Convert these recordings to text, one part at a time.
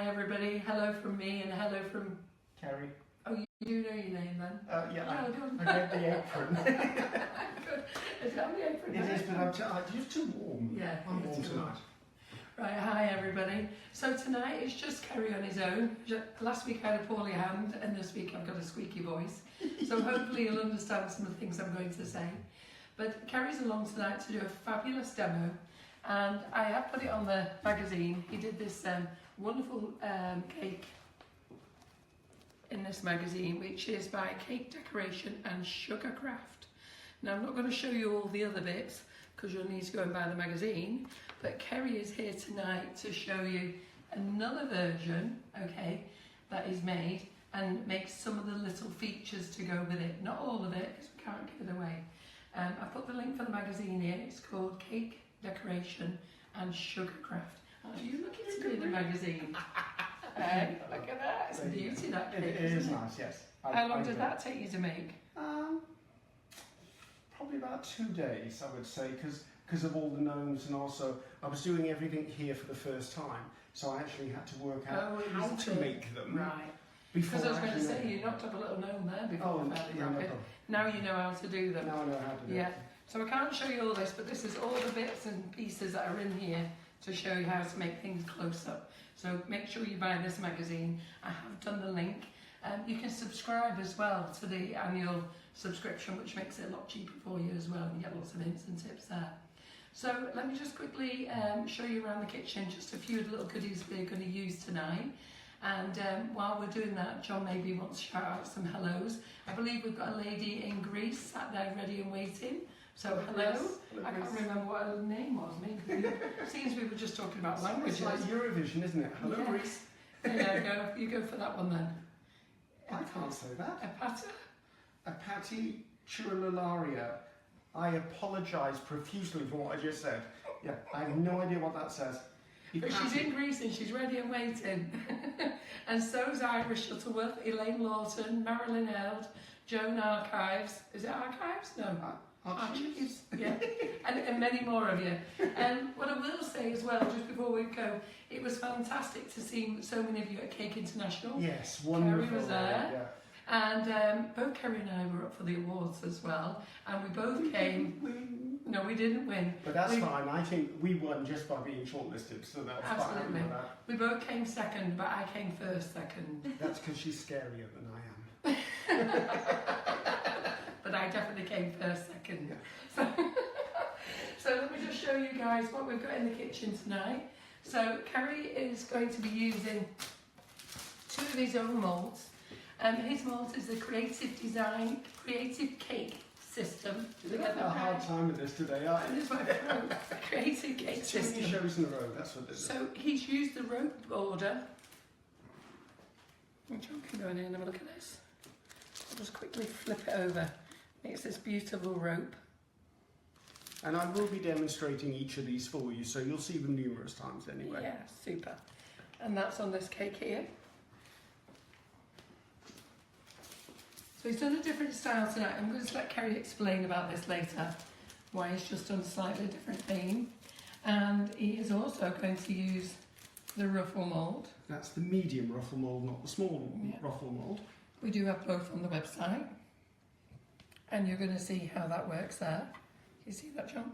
Hi everybody, hello from me and hello from... Ceri. Oh, you know your name then? Yeah, No, I get the apron. Good. Is that the apron? It is, but I'm just too warm. Yeah, I'm warm tonight. Right, hi everybody. So tonight it's just Ceri on his own. Last week I had a poorly hand and this week I've got a squeaky voice. So hopefully you'll understand some of the things I'm going to say. But Ceri's along tonight to do a fabulous demo. And I have put it on the magazine. He did this wonderful cake in this magazine, which is by Cake Decoration and Sugarcraft. Now I'm not going to show you all the other bits because you'll need to go and buy the magazine, but Ceri is here tonight to show you another version, okay, that is made and makes some of the little features to go with it. Not all of it because we can't give it away. I put the link for the magazine here. It's called Cake Decoration and Sugarcraft. Are you looking to read the magazine? Hey, look at that. It's a beauty, that cake. It is nice, yes. How long did that take you to make? Probably about 2 days, I would say, because of all the gnomes, and also I was doing everything here for the first time, so I actually had to work out how to make them. Right. Because I was going to say, you knocked up a little gnome there before Now you know how to do them. Now I know how to do it. Yeah. So I can't show you all this, but this is all the bits and pieces that are in here to show you how to make things close up. So make sure you buy this magazine. I have done the link. You can subscribe as well to the annual subscription, which makes it a lot cheaper for you as well. You get lots of hints and tips there. So let me just quickly show you around the kitchen, just a few little goodies we're going to use tonight. And while we're doing that, John maybe wants to shout out some hellos. I believe we've got a lady in Greece sat there ready and waiting. So hello. I can't remember what her name was. Maybe seems we were just talking about languages. It's like Eurovision, isn't it? Hello, yeah. Greece. Yeah, you go for that one then. I can't say that. A Patti Churularia. I apologise profusely for what I just said. Yeah, I have no idea what that says. But she's in Greece and she's ready and waiting. And so's Irish Shuttleworth, Elaine Lawton, Marilyn Eld, Joan Archives. Is it Archives? No. Archives. Yeah. and many more of you. And what I will say as well, just before we go, it was fantastic to see so many of you at Cake International. Yes, wonderful. Ceri was there. Yeah. And both Ceri and I were up for the awards as well. And we both came. No, we didn't win. But that's fine. I think we won just by being shortlisted, so that's absolutely fine. We both came second, but I came first second. That's because she's scarier than I am. But I definitely came first second. Yeah. So let me just show you guys what we've got in the kitchen tonight. So Ceri is going to be using 2 of his own moulds. His mould is the Creative Cake System. You're having a hard time with this today, aren't you? This is my throat. Creative Cake System. Too many shows in a row, that's what it is. So he's used the rope border. John can go in here and have a look at this. I'll just quickly flip it over. It's this beautiful rope. And I will be demonstrating each of these for you, so you'll see them numerous times anyway. Yeah, super. And that's on this cake here. So he's done a different style tonight. I'm going to let Ceri explain about this later, why he's just done a slightly different theme. And he is also going to use the Ruffle mould. That's the medium Ruffle mould, not the small Ruffle mould. We do have both on the website. And you're going to see how that works there. You see that, John?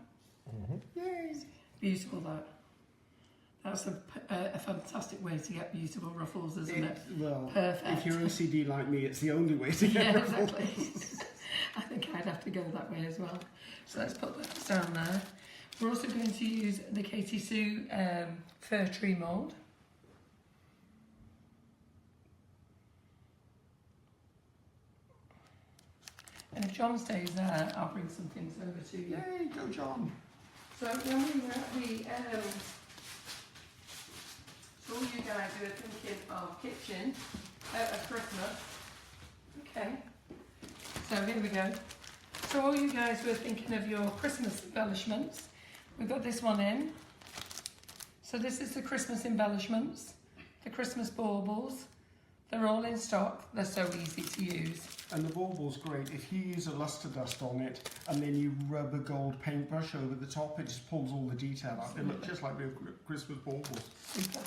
Mm-hmm. Yay! Beautiful, that. That's a fantastic way to get beautiful ruffles, isn't it? Well, perfect. If you're OCD like me, it's the only way to get ruffles. Exactly. I think I'd have to go that way as well. So let's put that down there. We're also going to use the Katy Sue fir tree mould. And if John stays there, I'll bring some things over to you. Yay, go John! So when we were at the, so all you guys who are thinking of kitchen at Christmas, okay, so here we go. So all you guys who are thinking of your Christmas embellishments, we've got this one in. So this is the Christmas embellishments, the Christmas baubles. They're all in stock, they're so easy to use. And the Bauble's great. If you use a luster dust on it and then you rub a gold paintbrush over the top, it just pulls all the detail out. They look just like real Christmas Baubles. Super.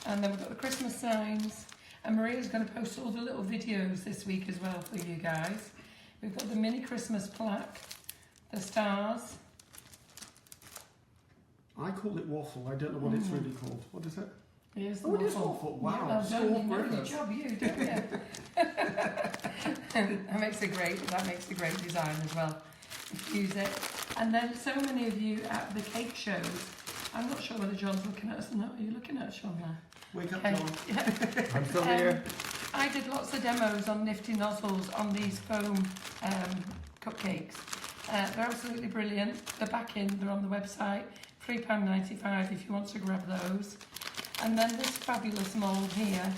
And then we've got the Christmas signs. And Maria's going to post all the little videos this week as well for you guys. We've got the mini Christmas plaque, the stars. I call it waffle. I don't know what it's really called. What is it? Here's the it is waffle. waffle. Wow. Yeah, well done. Score You know for your us. job, you, don't you? that makes a great design as well. Use it. And then so many of you at the cake shows. I'm not sure whether John's looking at us or not. Are you looking at us, John? Wake up, Okay. John. Yeah. I'm still here. I did lots of demos on nifty nozzles on these foam cupcakes. They're absolutely brilliant. They're back in, they're on the website. £3.95 if you want to grab those. And then this fabulous mould here,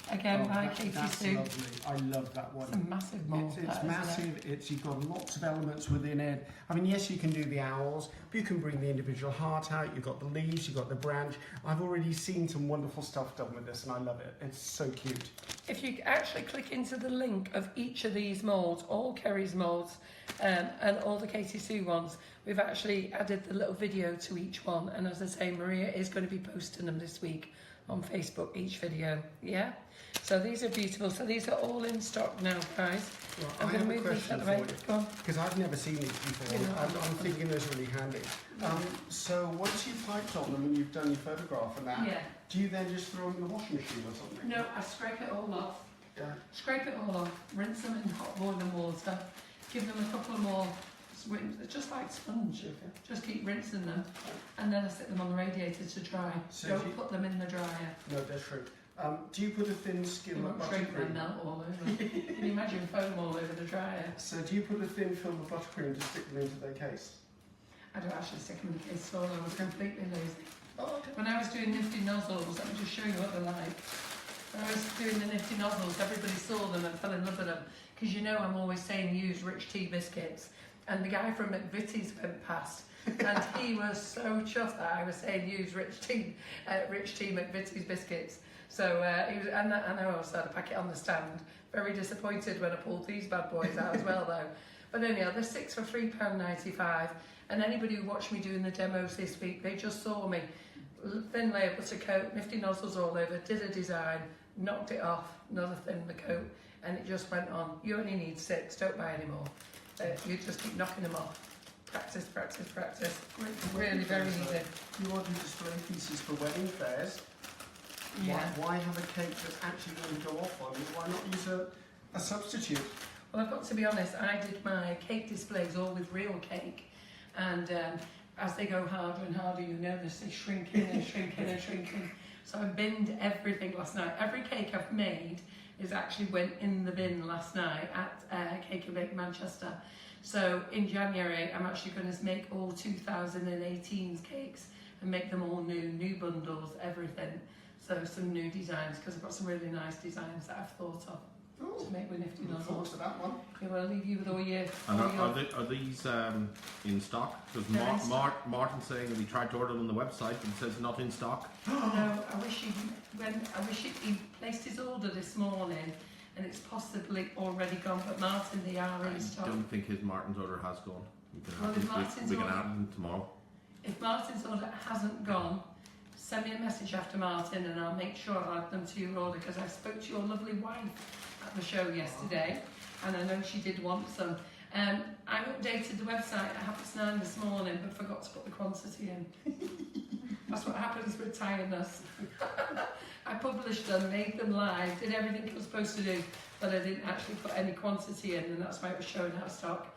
again by Katy Sue. Lovely. I love that one. It's a massive mould. It's massive. You've got lots of elements within it. I mean, yes, you can do the owls, but you can bring the individual heart out. You've got the leaves, you've got the branch. I've already seen some wonderful stuff done with this, and I love it. It's so cute. If you actually click into the link of each of these moulds, all Ceri's moulds and all the Katy Sue ones, we've actually added the little video to each one. And as I say, Maria is going to be posting them this week on Facebook, each video. Yeah? So these are beautiful. So these are all in stock now, guys. Well, I'm I going have to a move these out question of the for way. you, Go on. because I've never seen these before. You know, I'm thinking those really handy. So once you've typed on them and you've done your photograph and that, Yeah. do you then just throw them in the washing machine or something? No, I scrape it all off. Yeah. Scrape it all off, rinse them in hot boiling water, give them a couple of more, it's just like sponge, just keep rinsing them, and then I sit them on the radiator to dry. So Don't put them in the dryer. No, they're true. Do you put a thin They skim of won't shrink and buttercream? melt all over. Can you imagine foam all over the dryer? So do you put a thin film of buttercream to stick them into their case? I don't actually stick them in the case at all, I was completely lazy. Oh, okay. When I was doing nifty nozzles, let me just show you what they're like. When I was doing the nifty nozzles, everybody saw them and fell in love with them. Because you know I'm always saying use rich tea biscuits. And the guy from McVitie's went past and he was so chuffed that I was saying use rich tea McVitie's biscuits. So he was, and I also had a packet on the stand. Very disappointed when I pulled these bad boys out as well though. But anyhow, they're 6 for £3.95. And anybody who watched me doing the demos this week, they just saw me. Thin layer butter coat, nifty nozzles all over, did a design, knocked it off, another thin coat, and it just went on. You only need 6, don't buy any more. You just keep knocking them off. Practice, practice, practice. Really very easy. You want to display pieces for wedding fairs? Yeah. Why have a cake that's actually going to go off on it? Why not use a substitute? Well, I've got to be honest, I did my cake displays all with real cake, and as they go harder and harder, you notice they shrinking and shrinking and shrinking. So I binned everything last night. Every cake I've made is actually went in the bin last night at Cake and Bake Manchester. So in January, I'm actually going to make all 2018's cakes and make them all new bundles, everything. So some new designs, because I've got some really nice designs that I've thought of to make with nifty Look forward nozzles. to that one. Okay, well, I'll leave you with all your... And all your are these in stock? Because They're in stock. Martin's saying that he tried to order them on the website and it says not in stock. No, I wish he placed his order this morning, and it's possibly already gone. But Martin, they are in I stock. don't think his Martin's order has gone. We can, Well, if Martin's we can order- add them tomorrow. If Martin's order hasn't gone, send me a message after Martin, and I'll make sure I'll add them to your order. Because I spoke to your lovely wife at the show yesterday, and I know she did want some. I updated the website at 9:30 this morning, but forgot to put the quantity in. That's what happens with tiredness. I published them, made them live, did everything I was supposed to do, but I didn't actually put any quantity in, and that's why it was showing out of stock.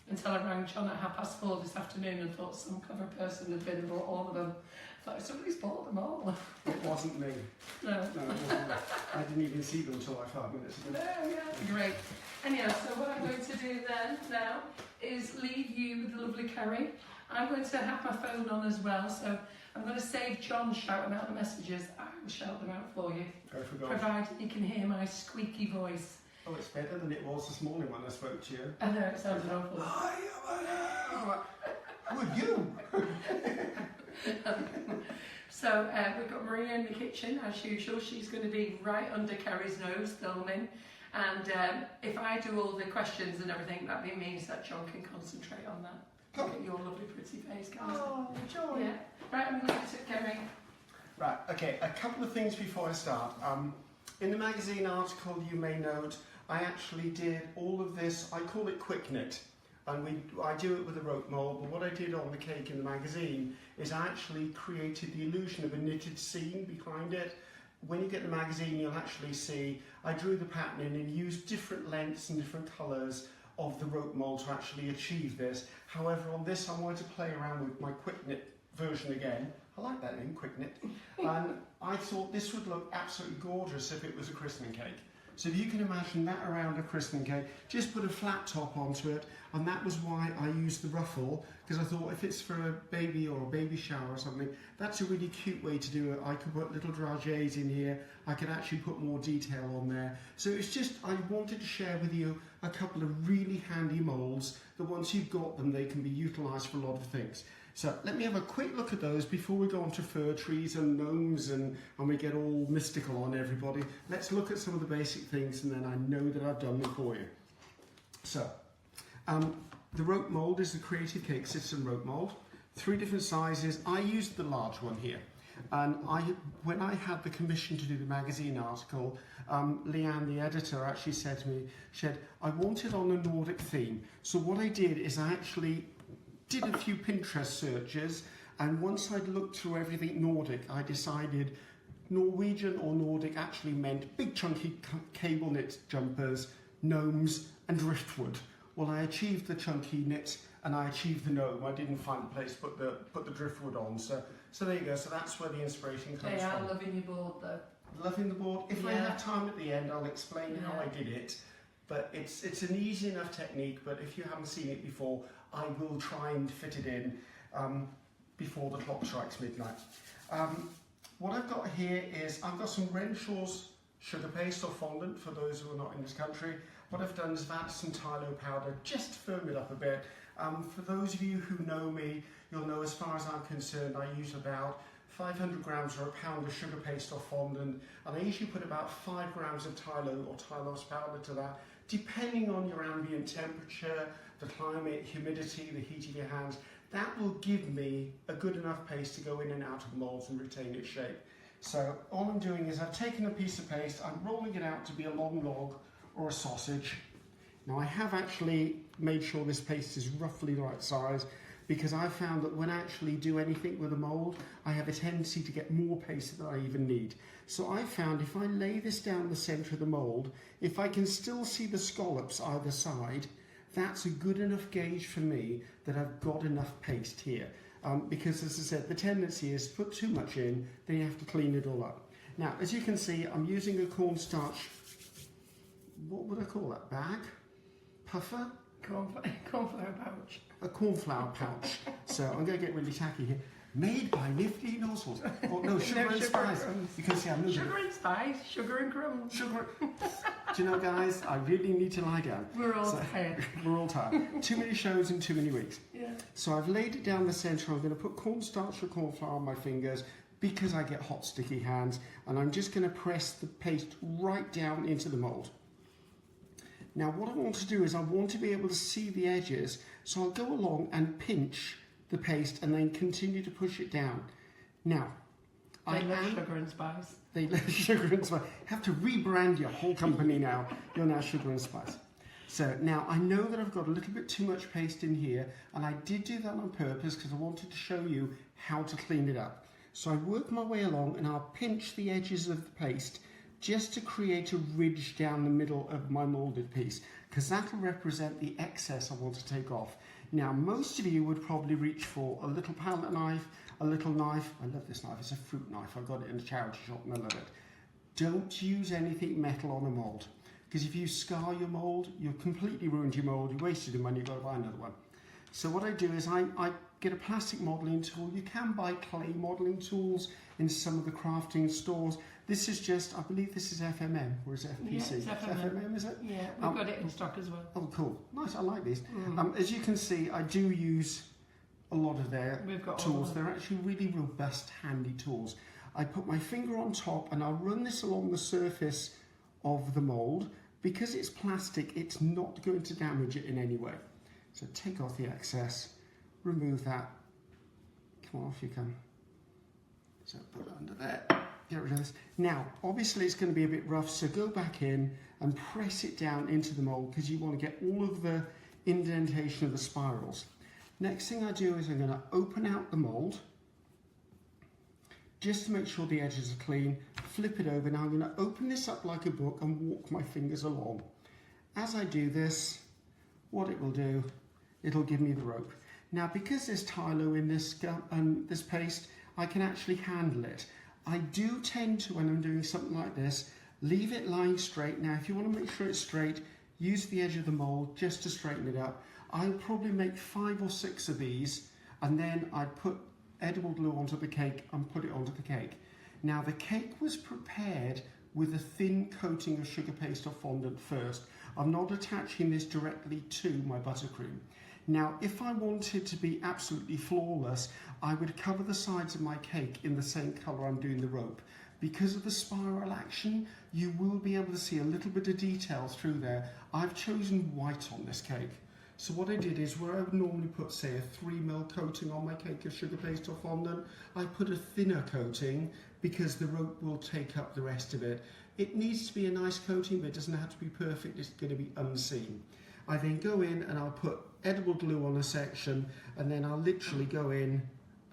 Until I rang John at 4:30 this afternoon and thought some clever person had been and bought all of them. I thought somebody's bought them all. It wasn't me. No. No, it wasn't me. I didn't even see them until like 5 minutes No, ago. yeah, great. Anyhow, so what I'm going to do then now is leave you with the lovely Ceri. I'm going to have my phone on as well, so I'm going to save John shouting out the messages. I will shout them out for you, Go for gold. provided you can hear my squeaky voice. Oh, it's better than it was this morning when I spoke to you. I know it sounded awful. Who are you? So we've got Maria in the kitchen as usual. She's going to be right under Ceri's nose filming, and if I do all the questions and everything, that means that John can concentrate on that. Look at your lovely pretty face, guys. Oh, joy. Yeah. Right, I'm going to leave it to Ceri. Right, okay, a couple of things before I start. In the magazine article, you may note, I actually did all of this, I call it quick knit, and I do it with a rope mould, but what I did on the cake in the magazine is I actually created the illusion of a knitted seam behind it. When you get the magazine, you'll actually see, I drew the pattern in and used different lengths and different colours of the rope mould to actually achieve this. However, on this, I wanted to play around with my quick knit version again. I like that name, quick knit. And I thought this would look absolutely gorgeous if it was a christening cake. So if you can imagine that around a christening cake, just put a flat top onto it, and that was why I used the ruffle, because I thought if it's for a baby or a baby shower or something, that's a really cute way to do it. I could put little dragées in here, I could actually put more detail on there. So it's just, I wanted to share with you a couple of really handy moulds that once you've got them, they can be utilised for a lot of things. So let me have a quick look at those before we go on to fir trees and gnomes and we get all mystical on everybody. Let's look at some of the basic things and then I know that I've done them for you. So, the rope mould is the Creative Cake System rope mould. 3 different sizes. I used the large one here. And when I had the commission to do the magazine article, Leanne, the editor, actually said to me, she said, I want it on a Nordic theme. So what I did is I actually did a few Pinterest searches, and once I'd looked through everything Nordic, I decided Norwegian or Nordic actually meant big chunky cable knit jumpers, gnomes and driftwood. Well, I achieved the chunky knit and I achieved the gnome. I didn't find a place to put the driftwood on. So there you go. So that's where the inspiration comes from. They are loving your board though. Loving the board. If I have time at the end, I'll explain how I did it. But it's an easy enough technique, but if you haven't seen it before, I will try and fit it in before the clock strikes midnight. What I've got here is, I've got some Renshaw's Sugarpaste or fondant for those who are not in this country. What I've done is I've added some Tylo powder just to firm it up a bit. For those of you who know me, you'll know as far as I'm concerned, I use about 500 grams or a pound of sugar paste or fondant, and I usually put about 5 grams of Tylo or Tylos powder to that, depending on your ambient temperature, the climate, humidity, the heat of your hands. That will give me a good enough paste to go in and out of the moulds and retain its shape. So all I'm doing is I've taken a piece of paste, I'm rolling it out to be a long log or a sausage. Now I have actually made sure this paste is roughly the right size, because I found that when I actually do anything with a mould, I have a tendency to get more paste than I even need. So I found if I lay this down the centre of the mould, if I can still see the scallops either side, that's a good enough gauge for me that I've got enough paste here. Because as I said, the tendency is to put too much in, then you have to clean it all up. Now, as you can see, I'm using a cornstarch, what would I call that, bag? Puffer? Cornflower pouch. A cornflower pouch. So I'm going to get really tacky here. Made by Nifty Nozzles. Oh, no, sugar and spice. You can see I'm moving. Sugar and spice, sugar and crumbs. Sugar. Do you know, guys, I really need to lie down. We're all tired. We're all tired. Too many shows in too many weeks. Yeah. So I've laid it down the centre. I'm going to put cornstarch or cornflour on my fingers because I get hot, sticky hands. And I'm just going to press the paste right down into the mould. Now what I want to do is I want to be able to see the edges, so I'll go along and pinch the paste and then continue to push it down. Now, They love sugar and spice. They love sugar and spice. Have to rebrand your whole company now. You're now Sugar and Spice. So now I know that I've got a little bit too much paste in here, and I did do that on purpose because I wanted to show you how to clean it up. So I work my way along and I'll pinch the edges of the paste just to create a ridge down the middle of my moulded piece, because that will represent the excess I want to take off. Now, most of you would probably reach for a little palette knife, a little knife. I love this knife, it's a fruit knife. I got it in a charity shop and I love it. Don't use anything metal on a mould, because if you scar your mould, you've completely ruined your mould, you wasted your money, you've got to buy another one. So what I do is I get a plastic modelling tool. You can buy clay modelling tools in some of the crafting stores. This is just, I believe this is FMM, or is it FPC? Yeah, it's FMM. Is it? Yeah, we've got it in stock as well. Oh, cool. Nice, I like these. As you can see, I do use a lot of their tools. They're actually really robust, handy tools. I put my finger on top and I'll run this along the surface of the mould. Because it's plastic, it's not going to damage it in any way. So take off the excess, remove that. Come on, off you come. So put it under there, get rid of this. Now, obviously it's going to be a bit rough, so go back in and press it down into the mould because you want to get all of the indentation of the spirals. Next thing I do is I'm going to open out the mould just to make sure the edges are clean, flip it over. Now I'm going to open this up like a book and walk my fingers along. As I do this, what it will do, it'll give me the rope. Now because there's Tylo in this paste, I can actually handle it. I do tend to, when I'm doing something like this, leave it lying straight. Now if you want to make sure it's straight, use the edge of the mould just to straighten it up. I'll probably make 5 or 6 of these, and then I'd put edible glue onto the cake and put it onto the cake. Now the cake was prepared with a thin coating of sugar paste or fondant first. I'm not attaching this directly to my buttercream. Now if I wanted to be absolutely flawless, I would cover the sides of my cake in the same colour I'm doing the rope. Because of the spiral action, you will be able to see a little bit of detail through there. I've chosen white on this cake. So what I did is, where I would normally put, say, a 3mm coating on my cake of sugar paste or fondant, I put a thinner coating because the rope will take up the rest of it. It needs to be a nice coating, but it doesn't have to be perfect. It's going to be unseen. I then go in and I'll put edible glue on a section, and then I'll literally go in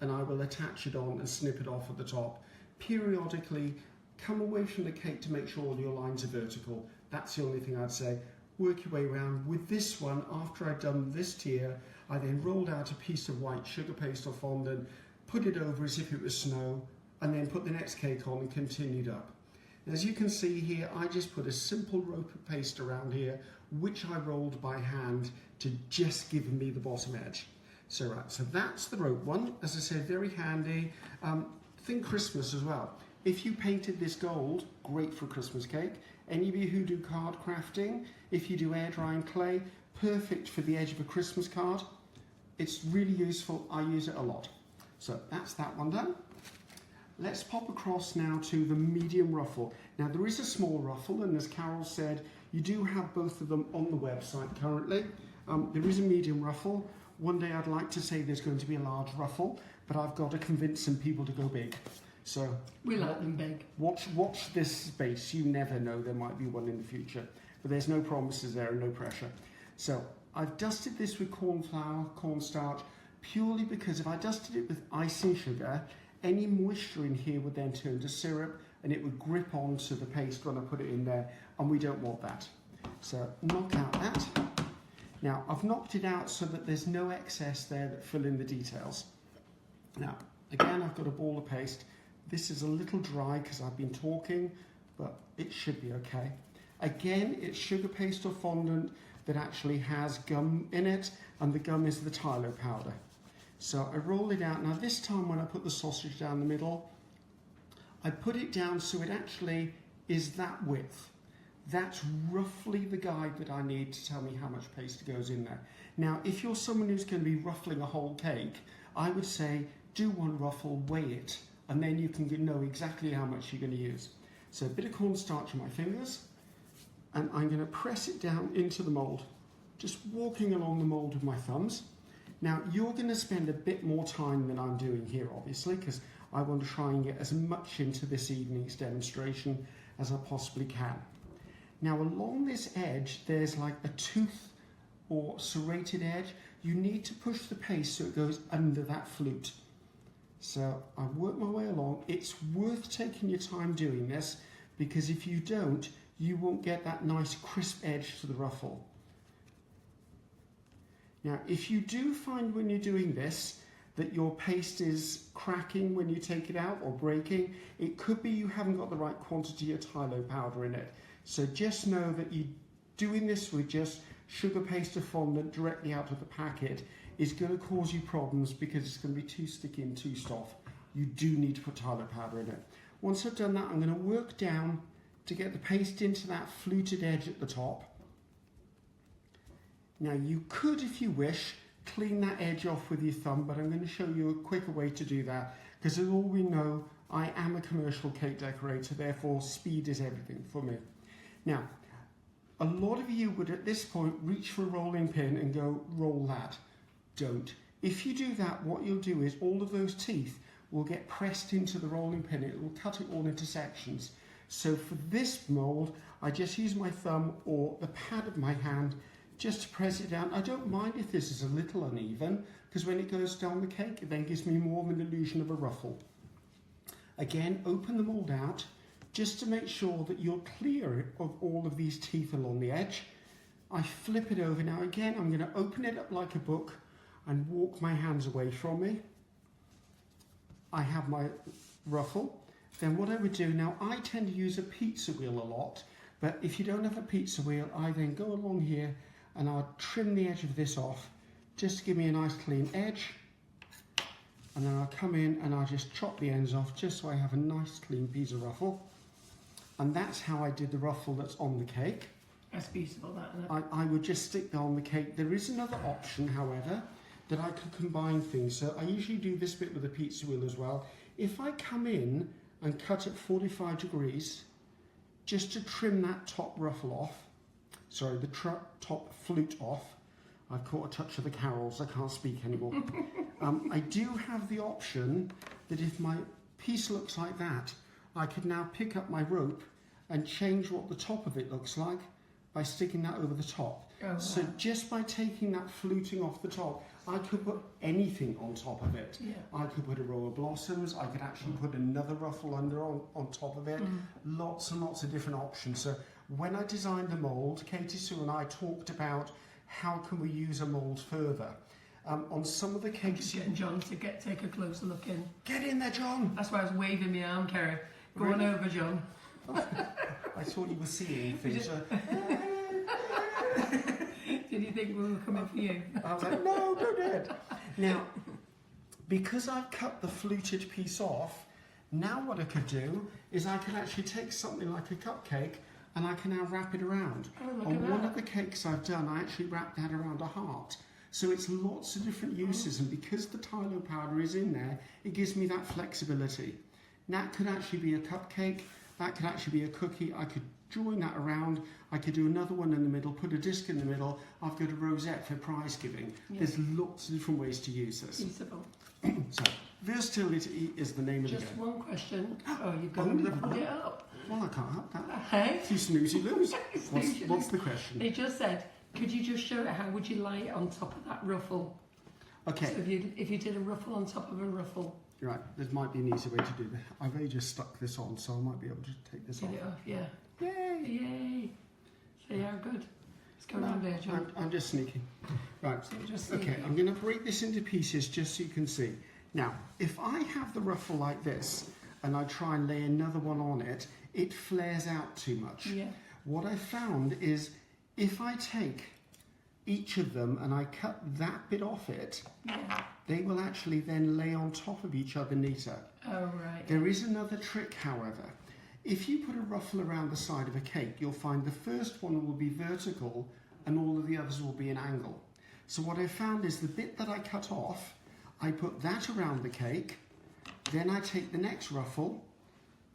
and I will attach it on and snip it off at the top. Periodically, come away from the cake to make sure all your lines are vertical. That's the only thing I'd say. Work your way around. With this one, after I'd done this tier, I then rolled out a piece of white sugar paste or fondant, put it over as if it was snow, and then put the next cake on and continued up. And as you can see here, I just put a simple rope of paste around here, which I rolled by hand to just give me the bottom edge. So right, so that's the rope one. As I said, very handy. Think Christmas as well. If you painted this gold, great for a Christmas cake. Any of you who do card crafting, if you do air drying clay, perfect for the edge of a Christmas card. It's really useful. I use it a lot. So that's that one done. Let's pop across now to the medium ruffle. Now there is a small ruffle, and as Carol said, you do have both of them on the website currently. There is a medium ruffle. One day I'd like to say there's going to be a large ruffle, but I've got to convince some people to go big. So we like them big. Watch this space. You never know, there might be one in the future. But there's no promises there and no pressure. So I've dusted this with corn flour, cornstarch, purely because if I dusted it with icing sugar, any moisture in here would then turn to syrup and it would grip onto the paste when I put it in there, and we don't want that. So knock out that. Now I've knocked it out so that there's no excess there that fill in the details. Now again, I've got a ball of paste. This is a little dry because I've been talking, but it should be okay. Again, it's sugar paste or fondant that actually has gum in it, and the gum is the Tylo powder. So I roll it out. Now this time when I put the sausage down the middle, I put it down so it actually is that width. That's roughly the guide that I need to tell me how much paste goes in there. Now, if you're someone who's going to be ruffling a whole cake, I would say do one ruffle, weigh it, and then you can know exactly how much you're going to use. So a bit of cornstarch on my fingers, and I'm going to press it down into the mould, just walking along the mould with my thumbs. Now you're going to spend a bit more time than I'm doing here, obviously, because I want to try and get as much into this evening's demonstration as I possibly can. Now along this edge, there's like a tooth or serrated edge. You need to push the paste so it goes under that flute. So I work my way along. It's worth taking your time doing this, because if you don't, you won't get that nice crisp edge to the ruffle. Now, if you do find when you're doing this that your paste is cracking when you take it out or breaking, it could be you haven't got the right quantity of Tylo powder in it. So just know that you doing this with just sugar paste or fondant directly out of the packet is going to cause you problems, because it's going to be too sticky and too soft. You do need to put Tylo powder in it. Once I've done that, I'm going to work down to get the paste into that fluted edge at the top. Now you could, if you wish, clean that edge off with your thumb, but I'm going to show you a quicker way to do that, because as all we know, I am a commercial cake decorator, therefore speed is everything for me. Now, a lot of you would at this point reach for a rolling pin and go, roll that. Don't. If you do that, what you'll do is all of those teeth will get pressed into the rolling pin. It will cut it all into sections. So for this mould, I just use my thumb or the pad of my hand just to press it down. I don't mind if this is a little uneven, because when it goes down the cake, it then gives me more of an illusion of a ruffle. Again, open the mould out, just to make sure that you're clear of all of these teeth along the edge. I flip it over. Now again, I'm going to open it up like a book and walk my hands away from me. I have my ruffle. Then what I would do, now I tend to use a pizza wheel a lot, but if you don't have a pizza wheel, I then go along here and I'll trim the edge of this off just to give me a nice clean edge. And then I'll come in and I'll just chop the ends off just so I have a nice clean piece of ruffle. And that's how I did the ruffle that's on the cake. That's beautiful, that, isn't it? I would just stick that on the cake. There is another option, however, that I could combine things. So I usually do this bit with a pizza wheel as well. If I come in and cut at 45 degrees, just to trim that top ruffle off, sorry, the top flute off. I've caught a touch of the carols, I can't speak anymore. I do have the option that if my piece looks like that, I could now pick up my rope and change what the top of it looks like by sticking that over the top. Oh, wow. So just by taking that fluting off the top, I could put anything on top of it. Yeah. I could put a row of blossoms, I could actually put another ruffle under on top of it. Lots and lots of different options. So when I designed the mould, Katy Sue and I talked about how can we use a mould further. On some of the cakes... Getting John to take a closer look in. Get in there, John! That's why I was waving my arm, Ceri. Go Really? on over, John. I thought you were seeing things. Did you think we were coming for you? I was like, no, go dead. Now, because I've cut the fluted piece off, now what I could do is I can actually take something like a cupcake and I can now wrap it around. Oh, look On at one that. of the cakes I've done, I actually wrapped that around a heart. So it's lots of different uses, and because the Tylo powder is in there, it gives me that flexibility. That could actually be a cupcake, that could actually be a cookie. I could join that around, I could do another one in the middle, put a disc in the middle, I've got a rosette for prize giving. Yeah. There's lots of different ways to use this. Beautiful. So, versatility is the name of the Just game. one question. Oh, you've Oh, got to never put mind. it up. Well, I can't help that. Hey? You snoozy lose. Snoozy What's the question? They just said, could you just show it? How would you lay it on top of that ruffle? Okay, So if you did a ruffle on top of a ruffle, right, there might be an easy way to do this. I've only just stuck this on, so I might be able to take this get off. it off, yeah. Yay! Yay! See how good? Let's go around there, John. I'm just sneaking. Right, So just okay, I'm going to break this into pieces just so you can see. Now, if I have the ruffle like this, and I try and lay another one on it, it flares out too much. Yeah. What I found is, if I take each of them and I cut that bit off it, Yeah. they will actually then lay on top of each other neater. Oh, right. There is another trick, however. If you put a ruffle around the side of a cake, you'll find the first one will be vertical and all of the others will be an angle. So what I found is the bit that I cut off, I put that around the cake, then I take the next ruffle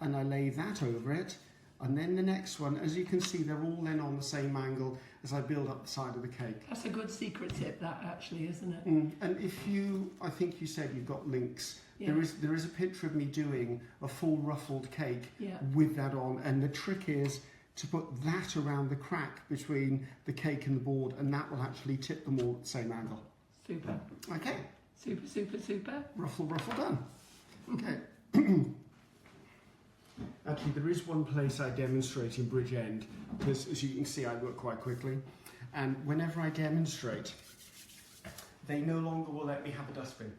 and I lay that over it, and then the next one. As you can see, they're all then on the same angle as I build up the side of the cake. That's a good secret tip, that actually, isn't it? And if you, I think you said you've got links. Yeah. There is a picture of me doing a full ruffled cake Yeah. with that on, and the trick is to put that around the crack between the cake and the board, and that will actually tip them all at the same angle. Super. Okay, Super, super, super. ruffle done. Okay. Actually, there is one place I demonstrate in Bridgend, because as you can see, I work quite quickly, and whenever I demonstrate, they no longer will let me have a dustbin.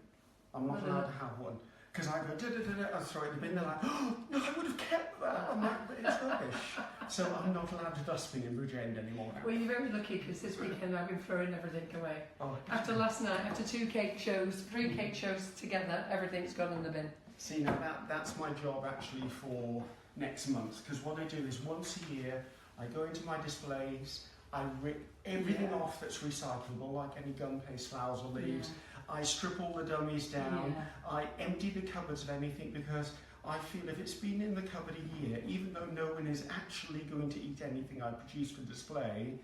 I'm not allowed to have one. Because I go, I throw it in the bin, they're like, oh, no, I would have kept that. I'm like, but it's rubbish. So I'm not allowed to dustbin in Bridgend anymore now. Well, you're very lucky because this weekend I've been throwing everything away. Oh, After last night, after 3 cake shows together, everything's gone in the bin. see, now that's my job actually for next month. Because what I do is once a year, I go into my displays, I rip everything off that's recyclable, like any gum paste, flowers or leaves. I strip all the dummies down. Yeah. I empty the cupboards of anything because I feel if it's been in the cupboard a year, even though no one is actually going to eat anything I produce for display,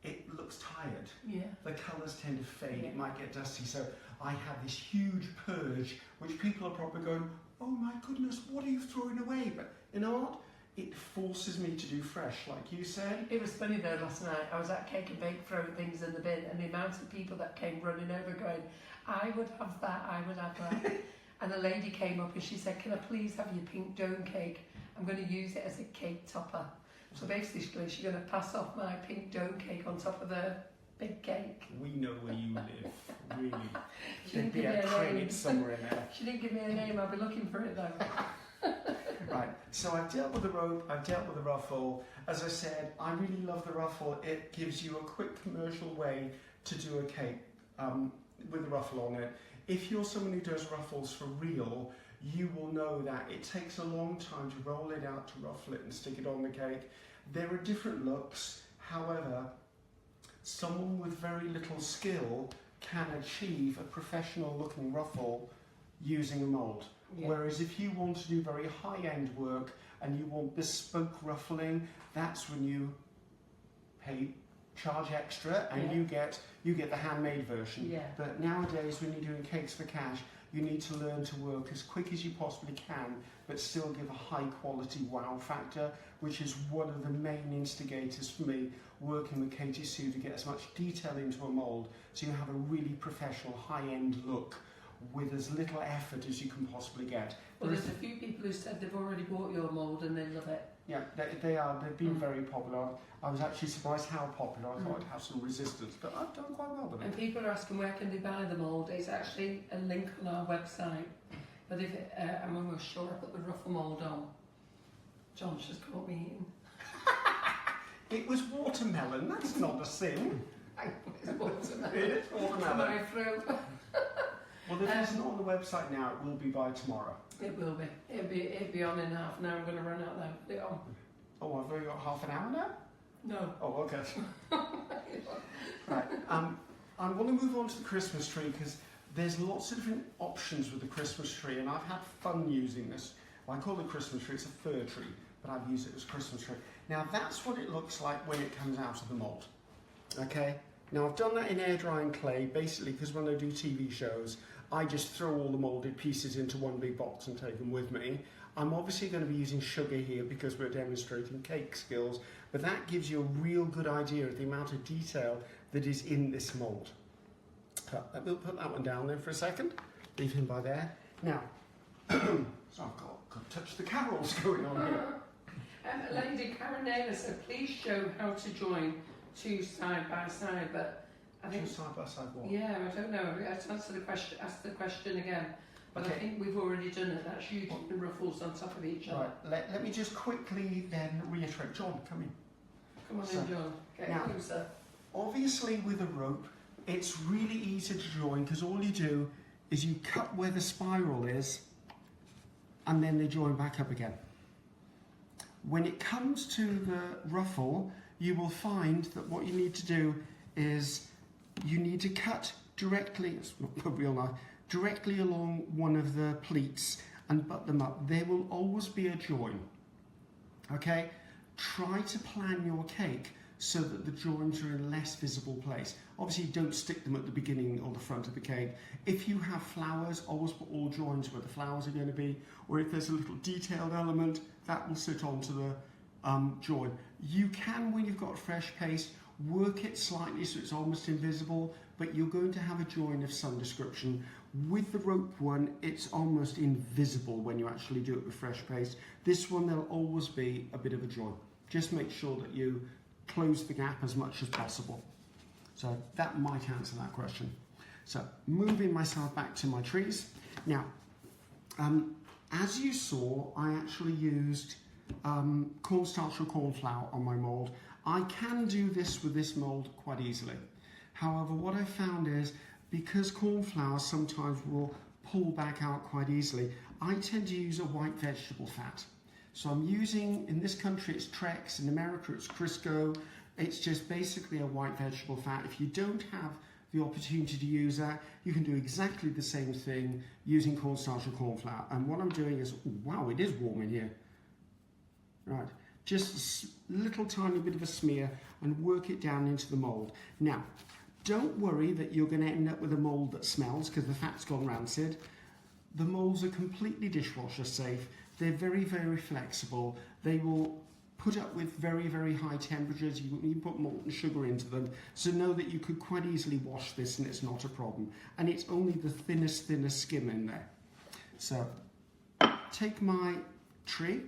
it looks tired. Yeah. The colours tend to fade, Yeah. it might get dusty. So I have this huge purge, which people are probably going, oh my goodness, what are you throwing away? But in art, it forces me to do fresh, like you said. It was funny though last night. I was at Cake and Bake throwing things in the bin, and the amount of people that came running over going, I would have that, I would have that. And a lady came up and she said, can I please have your pink dome cake? I'm going to use it as a cake topper. So basically she's going to pass off my pink dome cake on top of her big cake. We know where you live, really. She There'd didn't be give me a a credit name. somewhere in there. She didn't give me a name, I'll be looking for it though. Right, so I've dealt with the rope, I've dealt with the ruffle. As I said, I really love the ruffle. It gives you a quick commercial way to do a cake with the ruffle on it. If you're someone who does ruffles for real, you will know that it takes a long time to roll it out, to ruffle it and stick it on the cake. There are different looks, however, someone with very little skill can achieve a professional looking ruffle using a mould. Yeah. Whereas if you want to do very high-end work and you want bespoke ruffling, that's when you charge extra and Yeah. you get the handmade version. Yeah. But nowadays, when you're doing cakes for cash, you need to learn to work as quick as you possibly can, but still give a high-quality wow factor, which is one of the main instigators for me working with Katy Sue, to get as much detail into a mould so you have a really professional high-end look with as little effort as you can possibly get. Well, there's a few people who said they've already bought your mould and they love it. Yeah, they've been very popular. I was actually surprised how popular. I thought I'd have some resistance, but I've done quite well with it. And people are asking where can they buy the mould. It's actually a link on our website. But if I'm almost sure I put the Ruffle mould on. John's just caught me eating. It was watermelon, that's not a sin. It's watermelon. It is To watermelon. my throat. Well, if it's not on the website now, it will be by tomorrow. It will be. It'll be on in half an hour. I'm going to run out now. Put it on. Oh, I've only got half an hour now? No. Oh, okay. Right, I want to move on to the Christmas tree because there's lots of different options with the Christmas tree, and I've had fun using this. Well, I call it Christmas tree, it's a fir tree, but I've used it as Christmas tree. Now, that's what it looks like when it comes out of the mould. Okay? Now, I've done that in air drying clay, basically because when I do TV shows, I just throw all the moulded pieces into one big box and take them with me. I'm obviously going to be using sugar here because we're demonstrating cake skills, but that gives you a real good idea of the amount of detail that is in this mould. We'll put that one down there for a second, leave him by there. Now, so I've got to touch the carols going on here. Lady Karen Naylor said, please show how to join two side by side, but I think... Two side by side what? Yeah, I don't know. Let's answer the question, ask the question again. But Okay. I think we've already done it. That's you doing the ruffles on top of each other. Right, let me just quickly then reiterate. John, come in. Come on So, in, John. Get now- closer. Obviously with a rope, it's really easy to join because all you do is you cut where the spiral is and then they join back up again. When it comes to the ruffle, you will find that what you need to do is you need to cut directly, it's not real nice, directly along one of the pleats and butt them up. There will always be a join. Okay? Try to plan your cake so that the joins are in a less visible place. Obviously, don't stick them at the beginning or the front of the cake. If you have flowers, always put all joins where the flowers are going to be, or if there's a little detailed element, that will sit onto the join. You can, when you've got fresh paste, work it slightly so it's almost invisible, but you're going to have a join of some description. With the rope one, it's almost invisible when you actually do it with fresh paste. This one, there'll always be a bit of a join. Just make sure that you close the gap as much as possible. So that might answer that question. So moving myself back to my trees. Now, as you saw, I actually used cornstarch or corn flour on my mould. I can do this with this mould quite easily. However, what I found is because corn flour sometimes will pull back out quite easily, I tend to use a white vegetable fat. So I'm using, in this country it's Trex, in America it's Crisco. It's just basically a white vegetable fat. If you don't have the opportunity to use that, you can do exactly the same thing using cornstarch or corn flour. And what I'm doing is, wow, it is warm in here. Right, Just a little tiny bit of a smear and work it down into the mould. Now, don't worry that you're going to end up with a mould that smells because the fat's gone rancid. The moulds are completely dishwasher safe. They're very, very flexible. They will put up with very, very high temperatures. You can put molten sugar into them. So know that you could quite easily wash this and it's not a problem. And it's only the thinnest skim in there. So take my tree.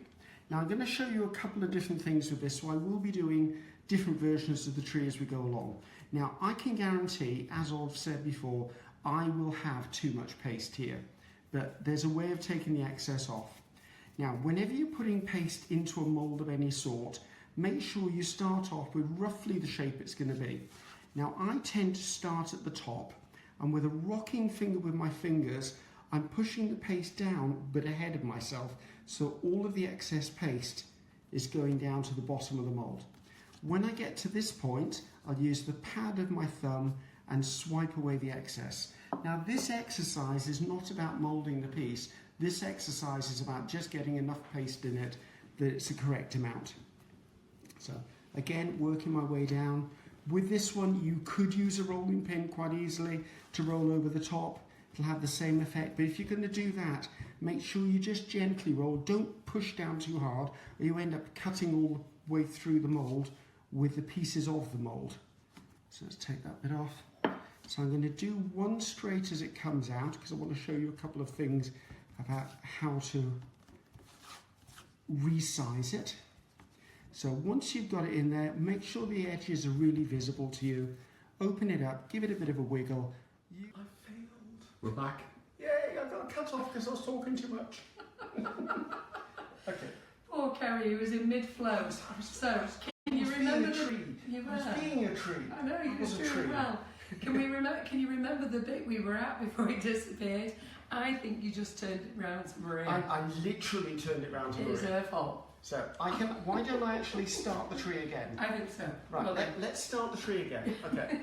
Now I'm going to show you a couple of different things with this. So I will be doing different versions of the tree as we go along. Now I can guarantee, as I've said before, I will have too much paste here. But there's a way of taking the excess off. Now, whenever you're putting paste into a mould of any sort, make sure you start off with roughly the shape it's going to be. Now, I tend to start at the top, and with a rocking finger with my fingers, I'm pushing the paste down, but ahead of myself, so all of the excess paste is going down to the bottom of the mould. When I get to this point, I'll use the pad of my thumb and swipe away the excess. Now, this exercise is not about moulding the piece. This exercise is about just getting enough paste in it that it's the correct amount. So again, working my way down. With this one, you could use a rolling pin quite easily to roll over the top. It'll have the same effect, but if you're going to do that, make sure you just gently roll. Don't push down too hard, or you end up cutting all the way through the mould with the pieces of the mould. So let's take that bit off. So I'm going to do one straight as it comes out, because I want to show you a couple of things about how to resize it. So once you've got it in there, make sure the edges are really visible to you. Open it up, give it a bit of a wiggle. I failed. We're back. Yay, I got cut off because I was talking too much. Okay. Poor Ceri, who was in mid-flow. So, can you remember the tree? You were. I was being a tree. I know, you was were a tree. doing well. Can you remember the bit we were at before it disappeared? I think you just turned it round to Maria. I literally turned it round to It was Maria. her fault. So why don't I actually start the tree again? I think so. Right, Well, let's start the tree again. Okay.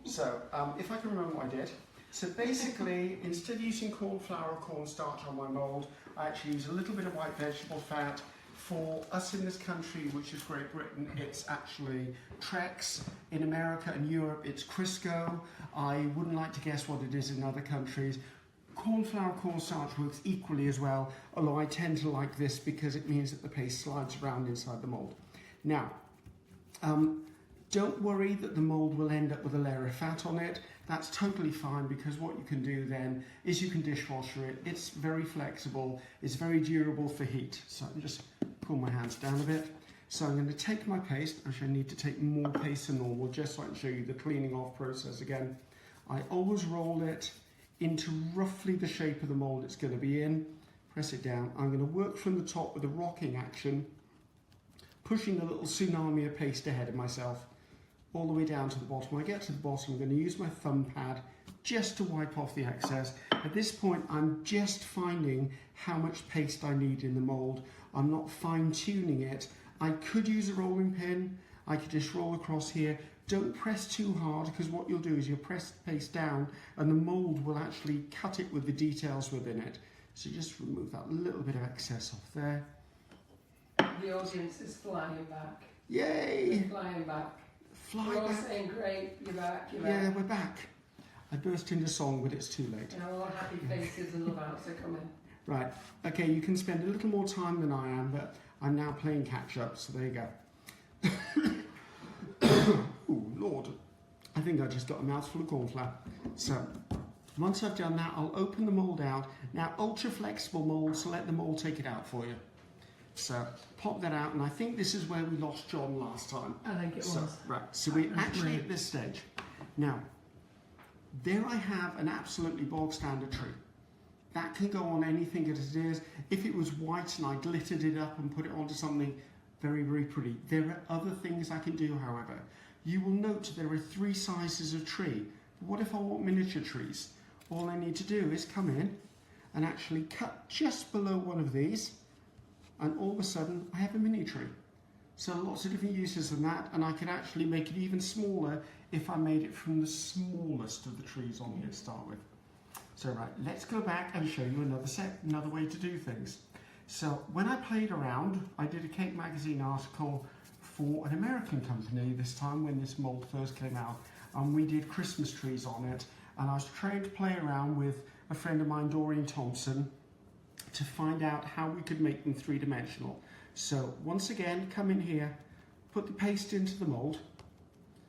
So if I can remember what I did. So basically, instead of using corn flour or cornstarch on my mould, I actually use a little bit of white vegetable fat. For us in this country, which is Great Britain, it's actually Trex. In America and Europe, it's Crisco. I wouldn't like to guess what it is in other countries. Corn flour, cornstarch works equally as well, although I tend to like this because it means that the paste slides around inside the mould. Now, don't worry that the mould will end up with a layer of fat on it. That's totally fine, because what you can do then is you can dishwasher it. It's very flexible, it's very durable for heat. So I'm just pull my hands down a bit. So I'm going to take my paste. Actually, I need to take more paste than normal just so I can show you the cleaning off process again. I always roll it into roughly the shape of the mould it's going to be in. Press it down. I'm going to work from the top with a rocking action, pushing a little tsunami of paste ahead of myself, all the way down to the bottom. When I get to the bottom, I'm going to use my thumb pad just to wipe off the excess. At this point, I'm just finding how much paste I need in the mould. I'm not fine-tuning it. I could use a rolling pin. I could just roll across here. Don't press too hard, because what you'll do is you'll press the paste down and the mould will actually cut it with the details within it. So just remove that little bit of excess off there. the audience is flying back. Yay! They're flying back. Fly We're all back. saying, great, you're back, you're Yeah, back. we're back. I burst into song, but it's too late. And all happy faces and love outs are coming. Right, okay, you can spend a little more time than I am, but I'm now playing catch up, so there you go. Oh, Lord. I think I just got a mouthful of corn flour. So, once I've done that, I'll open the mould out. Now, ultra flexible mould, so let the mould take it out for you. So, pop that out, and I think this is where we lost John last time. I think it So, was. right, so we're actually at this stage. Now, there I have an absolutely bog standard tree. That can go on anything as it is. If it was white and I glittered it up and put it onto something very, very pretty. There are other things I can do, however. You will note there are 3 sizes of tree. What if I want miniature trees? All I need to do is come in and actually cut just below one of these, and all of a sudden I have a mini tree. So lots of different uses than that, and I could actually make it even smaller if I made it from the smallest of the trees on here to start with. So right, let's go back and show you another way to do things. So when I played around, I did a Cake magazine article for an American company this time when this mould first came out, and we did Christmas trees on it, and I was trying to play around with a friend of mine, Doreen Thompson, to find out how we could make them three-dimensional. So once again, come in here, put the paste into the mould.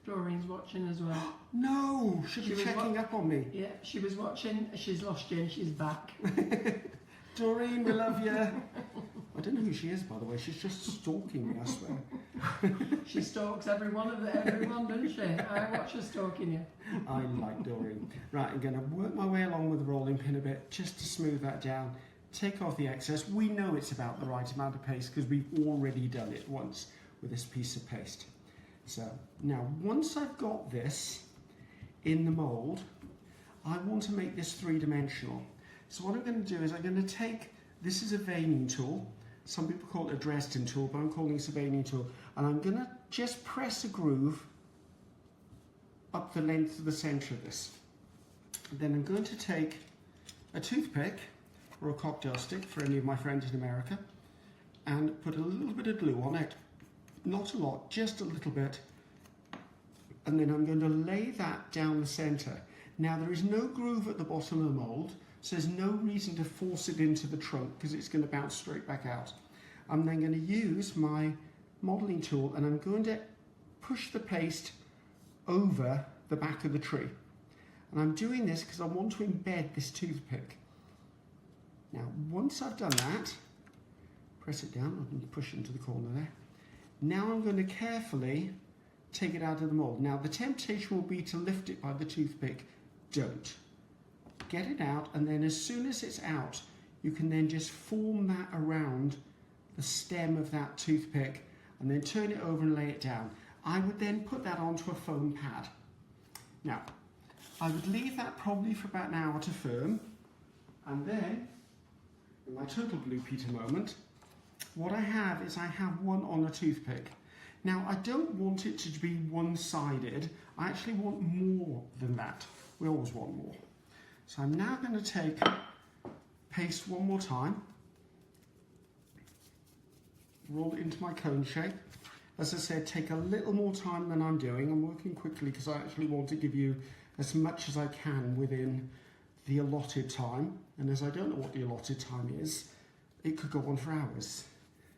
Doreen's watching as well. No, she'll be checking up on me. Yeah, she was watching. She's lost you and she's back. Doreen, we love you. I don't know who she is, by the way. She's just stalking me, I swear. She stalks everyone, doesn't she? I watch her stalking you. I like Doreen. Right, I'm going to work my way along with the rolling pin a bit, just to smooth that down. Take off the excess. We know it's about the right amount of paste because we've already done it once with this piece of paste. So now, once I've got this in the mould, I want to make this three-dimensional. So what I'm going to do is I'm going to take, this is a veining tool. Some people call it a Dresden tool, but I'm calling this a veining tool. And I'm going to just press a groove up the length of the centre of this. Then I'm going to take a toothpick or a cocktail stick for any of my friends in America and put a little bit of glue on it. Not a lot, just a little bit. And then I'm going to lay that down the centre. Now there is no groove at the bottom of the mould, so there's no reason to force it into the trunk because it's going to bounce straight back out. I'm then going to use my modelling tool and I'm going to push the paste over the back of the tree. And I'm doing this because I want to embed this toothpick. Now, once I've done that, press it down and push it into the corner there. Now I'm going to carefully take it out of the mould. Now, the temptation will be to lift it by the toothpick. Don't. Get it out, and then as soon as it's out, you can then just form that around the stem of that toothpick and then turn it over and lay it down. I would then put that onto a foam pad. Now, I would leave that probably for about an hour to firm, and then, in my total Blue Peter moment, what I have is I have one on a toothpick. Now, I don't want it to be one-sided. I actually want more than that. We always want more. So I'm now going to take paste one more time, roll it into my cone shape. As I said, take a little more time than I'm doing. I'm working quickly because I actually want to give you as much as I can within the allotted time. And as I don't know what the allotted time is, it could go on for hours.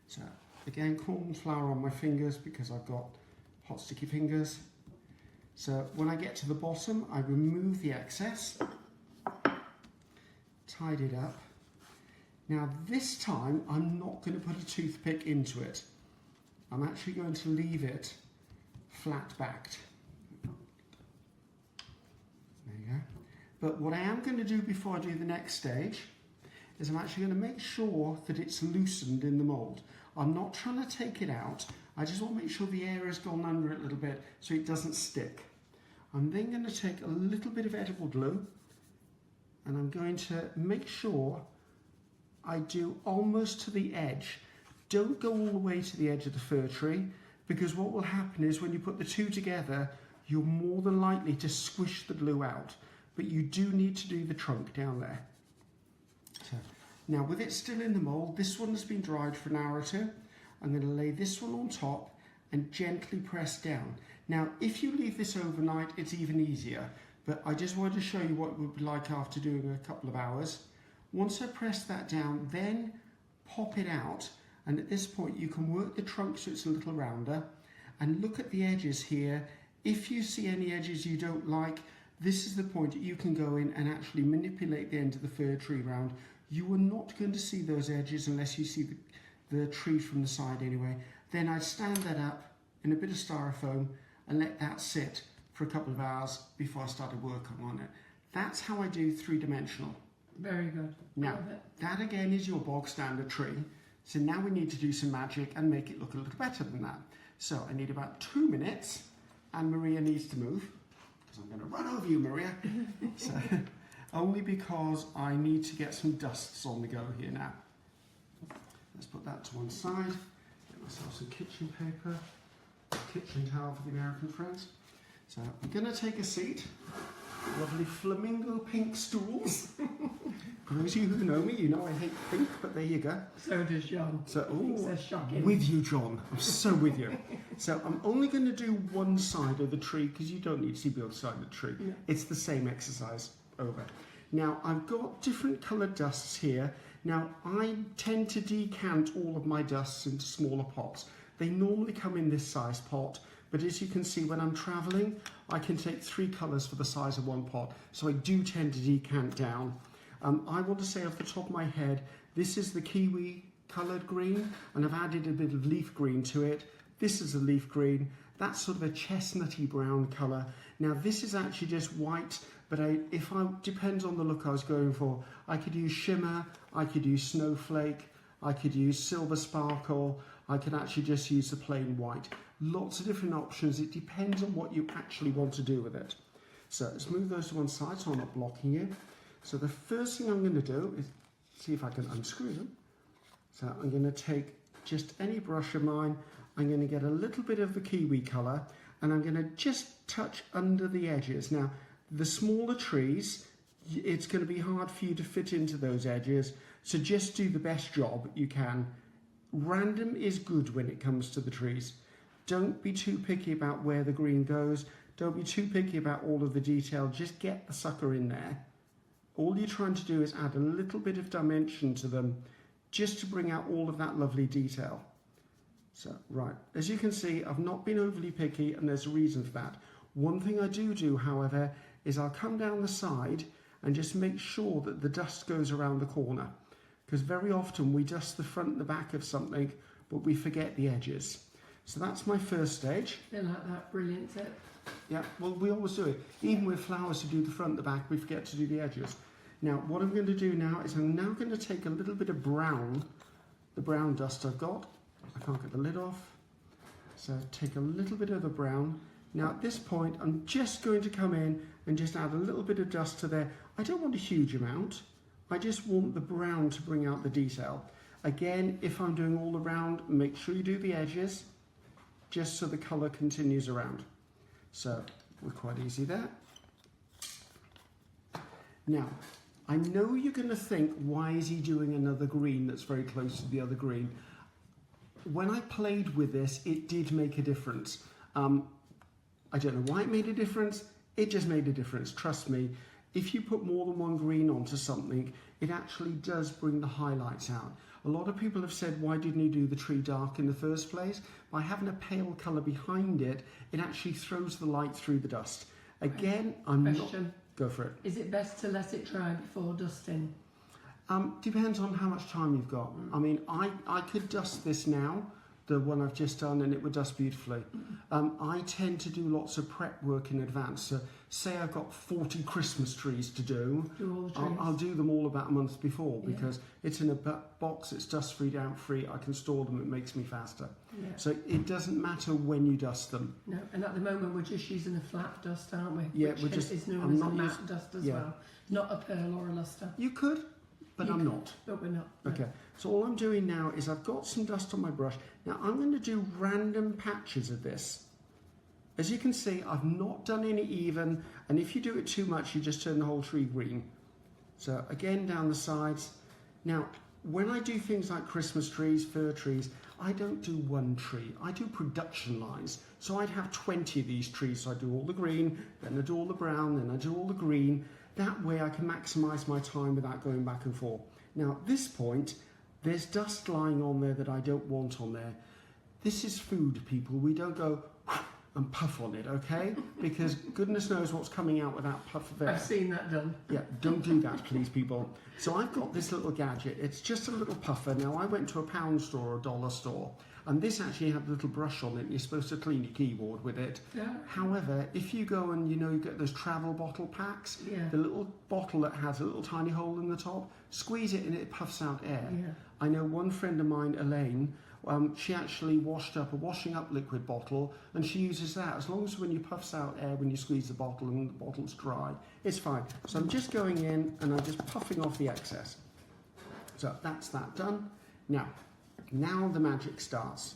So again, corn flour on my fingers because I've got hot sticky fingers. So when I get to the bottom, I remove the excess, tidy it up. Now this time, I'm not going to put a toothpick into it. I'm actually going to leave it flat backed. There you go. But what I am going to do before I do the next stage is I'm actually going to make sure that it's loosened in the mould. I'm not trying to take it out. I just want to make sure the air has gone under it a little bit so it doesn't stick. I'm then going to take a little bit of edible glue and I'm going to make sure I do almost to the edge. Don't go all the way to the edge of the fir tree because what will happen is when you put the two together, you're more than likely to squish the glue out. But you do need to do the trunk down there. So, now with it still in the mould, this one has been dried for an hour or two. I'm going to lay this one on top and gently press down. Now if you leave this overnight, it's even easier, but I just wanted to show you what it would be like after doing a couple of hours. Once I press that down, then pop it out, and at this point you can work the trunk so it's a little rounder, and look at the edges here. If you see any edges you don't like, this is the point that you can go in and actually manipulate the end of the fir tree round. You are not going to see those edges unless you see the tree from the side anyway. Then I'd stand that up in a bit of styrofoam and let that sit for a couple of hours before I started working on it. That's how I do three-dimensional. Very good. Now, that again is your bog standard tree. So now we need to do some magic and make it look a little better than that. So I need about 2 minutes and Maria needs to move. I'm going to run over you, Maria. So, only because I need to get some dusts on the go here now. Let's put that to one side. Get myself some kitchen paper, kitchen towel for the American friends. So I'm going to take a seat. Lovely flamingo pink stools. For those of you who know me, you know I hate pink, but there you go. So does John. So, That's shocking. with you, John. I'm so with you. So I'm only going to do one side of the tree because you don't need to see both sides of the tree. Yeah. It's the same exercise over. Now I've got different coloured dusts here. Now I tend to decant all of my dusts into smaller pots. They normally come in this size pot, but as you can see when I'm travelling, I can take 3 colours for the size of one pot. So I do tend to decant down. I want to say off the top of my head, this is the kiwi coloured green, and I've added a bit of leaf green to it. This is a leaf green. That's sort of a chestnutty brown colour. Now this is actually just white, but depends on the look I was going for. I could use shimmer, I could use snowflake, I could use silver sparkle, I could actually just use the plain white. Lots of different options. It depends on what you actually want to do with it. So let's move those to one side so I'm not blocking you. So the first thing I'm going to do is see if I can unscrew them. So I'm going to take just any brush of mine. I'm going to get a little bit of the kiwi colour and I'm going to just touch under the edges. Now, the smaller trees, it's going to be hard for you to fit into those edges. So just do the best job you can. Random is good when it comes to the trees. Don't be too picky about where the green goes. Don't be too picky about all of the detail. Just get the sucker in there. All you're trying to do is add a little bit of dimension to them just to bring out all of that lovely detail. So, right, as you can see, I've not been overly picky and there's a reason for that. One thing I do, however, is I'll come down the side and just make sure that the dust goes around the corner. Because very often we dust the front and the back of something, but we forget the edges. So that's my first stage. They like that, brilliant tip. Yeah, well, we always do it. Even with flowers, to do the front and the back, we forget to do the edges. Now, what I'm going to do now is I'm now going to take a little bit of brown, the brown dust I've got. I can't get the lid off. So take a little bit of the brown. Now, at this point, I'm just going to come in and just add a little bit of dust to there. I don't want a huge amount. I just want the brown to bring out the detail. Again, if I'm doing all around, make sure you do the edges, just so the colour continues around. So we're quite easy there. Now, I know you're going to think, why is he doing another green that's very close to the other green? When I played with this, it did make a difference. I don't know why it made a difference. It just made a difference. Trust me. If you put more than one green onto something, it actually does bring the highlights out. A lot of people have said, why didn't you do the tree dark in the first place? By having a pale colour behind it, it actually throws the light through the dust. Again, I'm not... Go for it. Is it best to let it dry before dusting? Depends on how much time you've got. I mean, I could dust this now, the one I've just done, and it would dust beautifully. I tend to do lots of prep work in advance. So say I've got 40 Christmas trees to do, all the trees. I'll do them all about a month before because it's in a box, it's dust-free, damp-free, I can store them, it makes me faster. Yeah. So it doesn't matter when you dust them. No, and at the moment we're just using a flat dust, aren't we? Yeah, which we're just... is known as a matte dust as well. Not a pearl or a lustre. You could, but I'm not. But we're not. No. Okay, so all I'm doing now is I've got some dust on my brush. Now I'm going to do random patches of this. As you can see, I've not done any even, and if you do it too much, you just turn the whole tree green. So again, down the sides. Now, when I do things like Christmas trees, fir trees, I don't do one tree. I do production lines. So I'd have 20 of these trees. So I do all the green, then I do all the brown, then I do all the green. That way I can maximise my time without going back and forth. Now, at this point, there's dust lying on there that I don't want on there. This is food, people. We don't go and puff on it, okay? Because goodness knows what's coming out with that puff of air. I've seen that done. Yeah, don't do that, please, people. So I've got this little gadget. It's just a little puffer. Now, I went to a pound store or a dollar store, and this actually had a little brush on it, and you're supposed to clean your keyboard with it. Yeah. However, if you go and, you get those travel bottle packs, yeah. The little bottle that has a little tiny hole in the top, squeeze it and it puffs out air. Yeah. I know one friend of mine, Elaine, she actually washed up a washing up liquid bottle, and she uses that. As long as when you puffs out air when you squeeze the bottle and the bottle's dry, it's fine. So I'm just going in and I'm just puffing off the excess. So that's that done. Now the magic starts.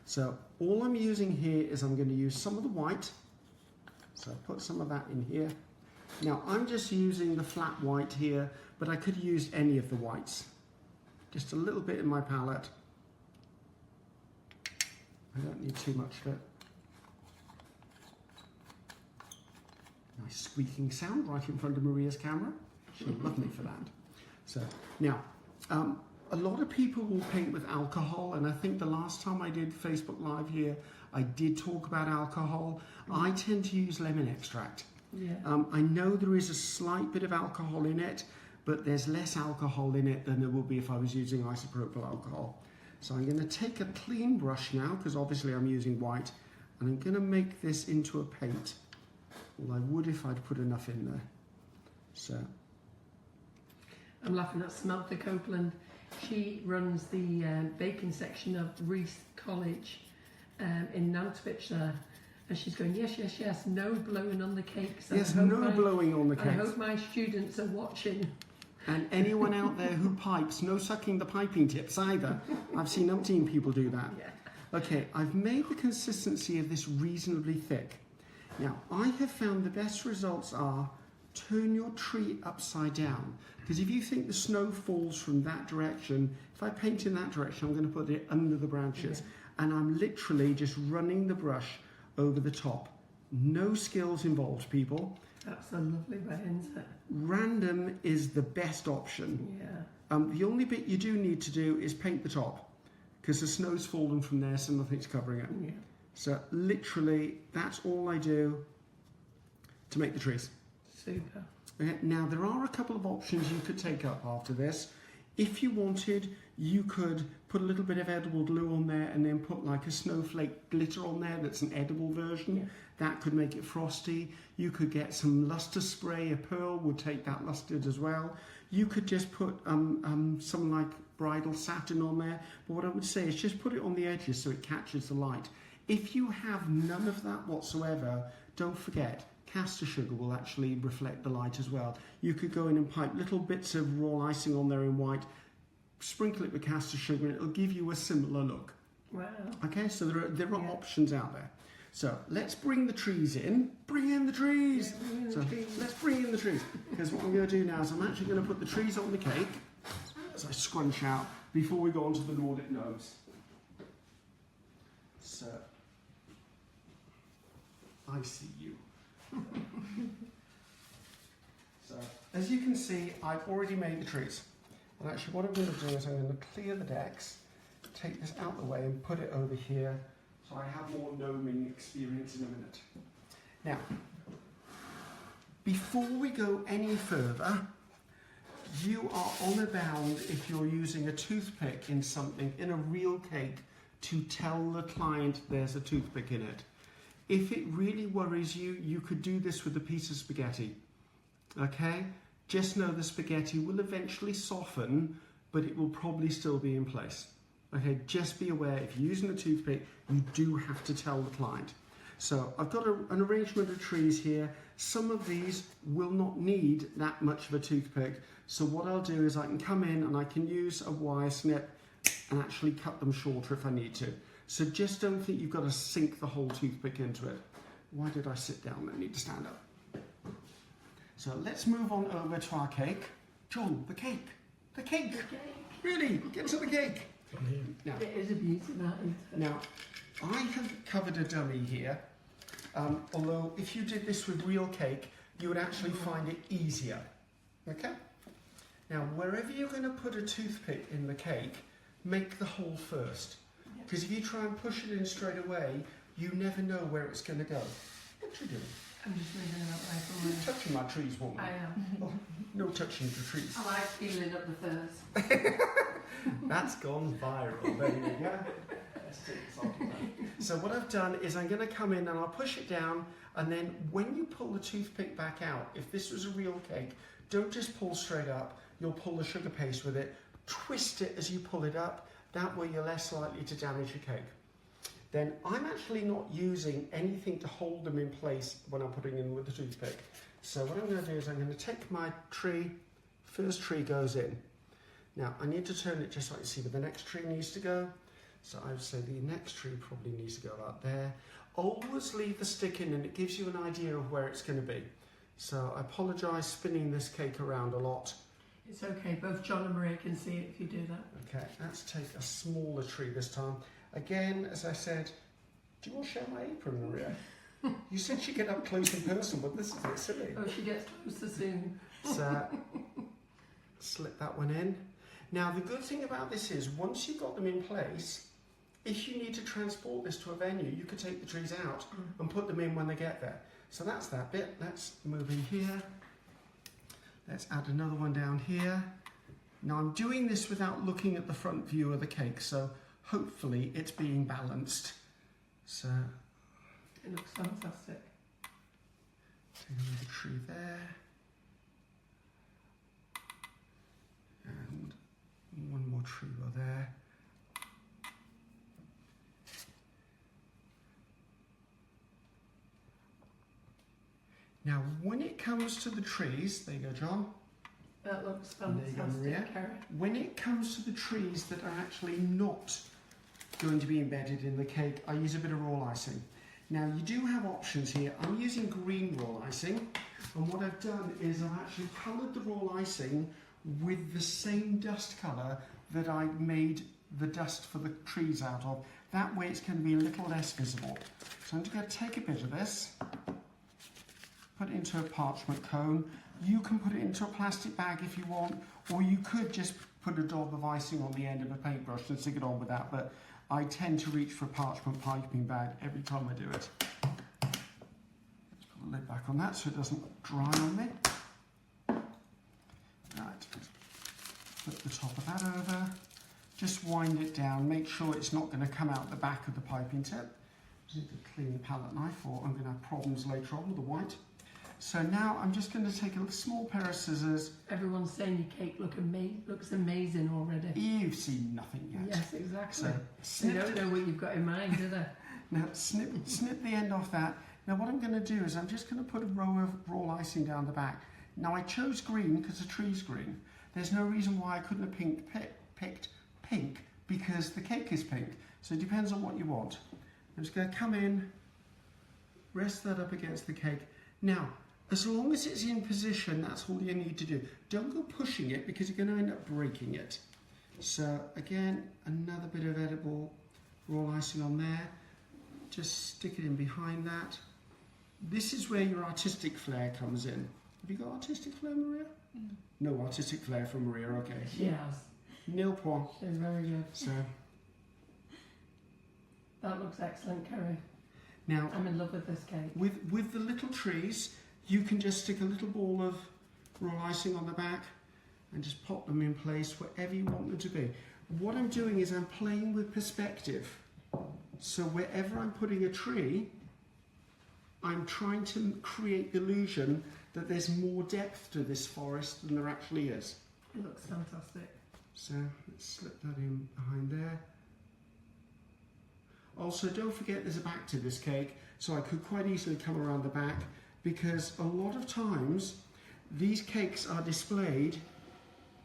So all I'm using here is I'm going to use some of the white. So I put some of that in here. Now I'm just using the flat white here, but I could use any of the whites. Just a little bit in my palette. I don't need too much of it. Nice squeaking sound right in front of Maria's camera. She'll love me for that. So now, a lot of people will paint with alcohol, and I think the last time I did Facebook Live here, I did talk about alcohol. I tend to use lemon extract. Yeah. I know there is a slight bit of alcohol in it, but there's less alcohol in it than there would be if I was using isopropyl alcohol. So I'm going to take a clean brush now, because obviously I'm using white, and I'm going to make this into a paint. Well, I would if I'd put enough in there. So I'm laughing at Samantha Copeland. She runs the baking section of Reese College in Nantwich there. And she's going, yes, yes, yes, no blowing on the cakes. yes, no blowing on the I cakes. hope my students are watching. And anyone out there who pipes, no sucking the piping tips either. I've seen umpteen people do that. Yeah. Okay, I've made the consistency of this reasonably thick. Now, I have found the best results are turn your tree upside down. Because if you think the snow falls from that direction, if I paint in that direction, I'm going to put it under the branches. Yeah. And I'm literally just running the brush over the top. No skills involved, people. That's a lovely way, isn't it? Random is the best option. Yeah. The only bit you do need to do is paint the top, because the snow's fallen from there, so nothing's covering it. Yeah. So literally, that's all I do to make the trees. Super. Okay, now there are a couple of options you could take up after this. If you wanted, you could put a little bit of edible glue on there and then put like a snowflake glitter on there that's an edible version. Yeah. That could make it frosty. You could get some luster spray, a pearl would take that lustered as well. You could just put some like bridal satin on there. But what I would say is just put it on the edges so it catches the light. If you have none of that whatsoever, don't forget, caster sugar will actually reflect the light as well. You could go in and pipe little bits of raw icing on there in white, sprinkle it with caster sugar, and it'll give you a similar look. Wow. Okay, so there are options out there. So let's bring the trees in. Bring in the trees. Yeah, Let's bring in the trees. Because what I'm going to do now is I'm actually going to put the trees on the cake as I scrunch out before we go on to the Nordic gnomes. So I see you. So as you can see, I've already made the trees. And actually what I'm going to do is I'm going to clear the decks, take this out of the way and put it over here so I have more gnoming experience in a minute. Now, before we go any further, you are honor bound, if you're using a toothpick in something, in a real cake, to tell the client there's a toothpick in it. If it really worries you, you could do this with a piece of spaghetti. Okay? Just know the spaghetti will eventually soften, but it will probably still be in place. Okay, just be aware, if you're using a toothpick, you do have to tell the client. So I've got an arrangement of trees here. Some of these will not need that much of a toothpick. So what I'll do is I can come in and I can use a wire snip and actually cut them shorter if I need to. So just don't think you've got to sink the whole toothpick into it. Why did I sit down? I need to stand up. So let's move on over to our cake. John, the cake. The cake. The cake. Really, get to the cake. Now, It is a beauty, that, isn't it? now, I have covered a dummy here. Although if you did this with real cake, you would actually find it easier. Okay? Now, wherever you're going to put a toothpick in the cake, make the hole first. Because if you try and push it in straight away, you never know where it's going to go. What are you doing? I'm just moving it up You're right touching my trees, woman. I am. Oh, no touching the trees. I like feeling up the furs. That's gone viral. There you go. Let's take this off of that. So what I've done is I'm going to come in and I'll push it down, and then when you pull the toothpick back out, if this was a real cake, don't just pull straight up. You'll pull the sugar paste with it. Twist it as you pull it up. That way you're less likely to damage your cake. Then I'm actually not using anything to hold them in place when I'm putting in with the toothpick. So what I'm going to do is I'm going to take my tree, first tree goes in. Now I need to turn it just so I can see where the next tree needs to go. So I would say the next tree probably needs to go out there. Always leave the stick in and it gives you an idea of where it's going to be. So I apologise spinning this cake around a lot. It's okay, both John and Maria can see it if you do that. Okay, let's take a smaller tree this time. Again, as I said, do you want to share my apron, Maria? You said she'd get up close and personal, but this is a bit silly. Oh, she gets closer soon. So, slip that one in. Now, the good thing about this is, once you've got them in place, if you need to transport this to a venue, you could take the trees out and put them in when they get there. So that's that bit. Let's move in here. Let's add another one down here. Now, I'm doing this without looking at the front view of the cake, so hopefully it's being balanced. So, it looks fantastic. take another tree there. And one more tree row there. Now, when it comes to the trees, there you go, John. That looks And there you go, Maria. fantastic, Kerry. When it comes to the trees that are actually not going to be embedded in the cake, I use a bit of raw icing. Now, you do have options here. I'm using green raw icing, and what I've done is I've actually coloured the raw icing with the same dust colour that I made the dust for the trees out of. That way it's going to be a little less visible. So I'm just going to take a bit of this, put it into a parchment cone. You can put it into a plastic bag if you want, or you could just put a daub of icing on the end of a paintbrush and stick it on with that, but I tend to reach for a parchment piping bag every time I do it. Let's put the lid back on that so it doesn't dry on me. Right, put the top of that over, just wind it down, make sure it's not going to come out the back of the piping tip. Just need to clean the palette knife or I'm going to have problems later on with the white. So now I'm just going to take a small pair of scissors. Everyone's saying your cake looks amazing already. You've seen nothing yet. Yes, exactly. So They snip, don't know what you've got in mind, do they? now snip the end off that. Now what I'm going to do is I'm just going to put a row of raw icing down the back. Now I chose green because the tree's green. There's no reason why I couldn't have picked pink because the cake is pink. So it depends on what you want. I'm just going to come in, rest that up against the cake. Now, as long as it's in position, that's all you need to do. Don't go pushing it because you're going to end up breaking it. So again, another bit of edible raw icing on there. Just stick it in behind that. This is where your artistic flair comes in. Have you got artistic flair, Maria? No artistic flair from Maria, okay. She has. Nil point. She's very good. So That looks excellent, Kerry. now, I'm in love with this cake. with the little trees, you can just stick a little ball of raw icing on the back and just pop them in place wherever you want them to be. What I'm doing is I'm playing with perspective. So wherever I'm putting a tree, I'm trying to create the illusion that there's more depth to this forest than there actually is. It looks fantastic. So let's slip that in behind there. Also, don't forget there's a back to this cake, so I could quite easily come around the back because a lot of times these cakes are displayed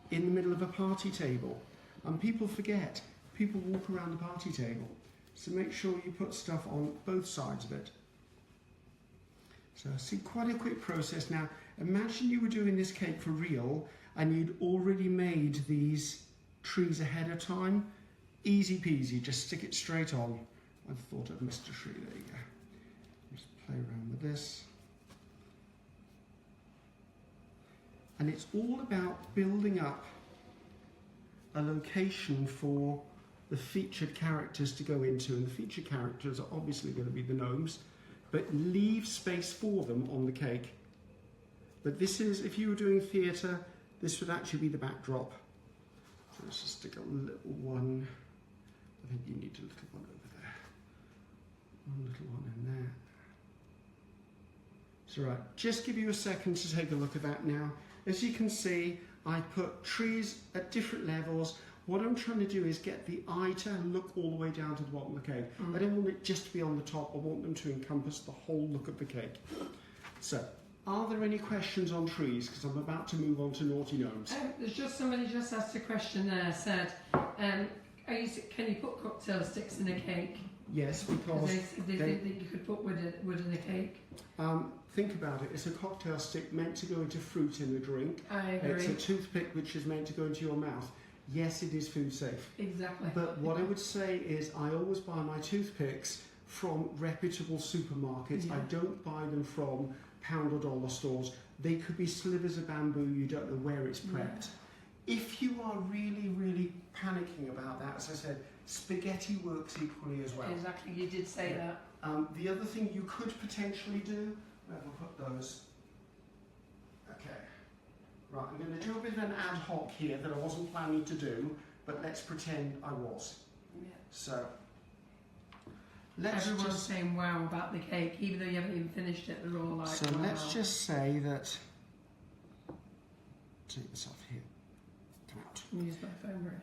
in the middle of a party table and people forget. People walk around the party table. So make sure you put stuff on both sides of it. So see, quite a quick process. Now, imagine you were doing this cake for real and you'd already made these trees ahead of time. Easy peasy, just stick it straight on. I thought I'd missed a tree, there you go. Just play around with this. And it's all about building up a location for the featured characters to go into, and the featured characters are obviously going to be the gnomes, but leave space for them on the cake. But this is, if you were doing theatre, this would actually be the backdrop. So let's just stick a little one. I think you need a little one over there. One little one in there. So right, just give you a second to take a look at that now. As you can see, I put trees at different levels. What I'm trying to do is get the eye to look all the way down to the bottom of the cake. I don't want it just to be on the top, I want them to encompass the whole look of the cake. So, are there any questions on trees? Because I'm about to move on to naughty gnomes. There's just somebody just asked a question there, said, can you put cocktail sticks in a cake? Yes, because They think that you could put wood in a cake. think about it. It's a cocktail stick meant to go into fruit in the drink. I agree. It's a toothpick which is meant to go into your mouth. Yes, it is food safe. Exactly. But what I would say is I always buy my toothpicks from reputable supermarkets. Yeah. I don't buy them from pound or dollar stores. They could be slivers of bamboo. You don't know where it's prepped. If you are really, really panicking about that, as I said, spaghetti works equally as well. Exactly, you did say that. The other thing you could potentially do, where have I put those? Okay. Right, I'm going to do a bit of an ad hoc here that I wasn't planning to do, but let's pretend I was. Yeah. So, let's Everyone's just... saying wow about the cake, even though you haven't even finished it, they're all like, So wow. let's just say that... Take this off here. Come out. I'm use my phone, Maria.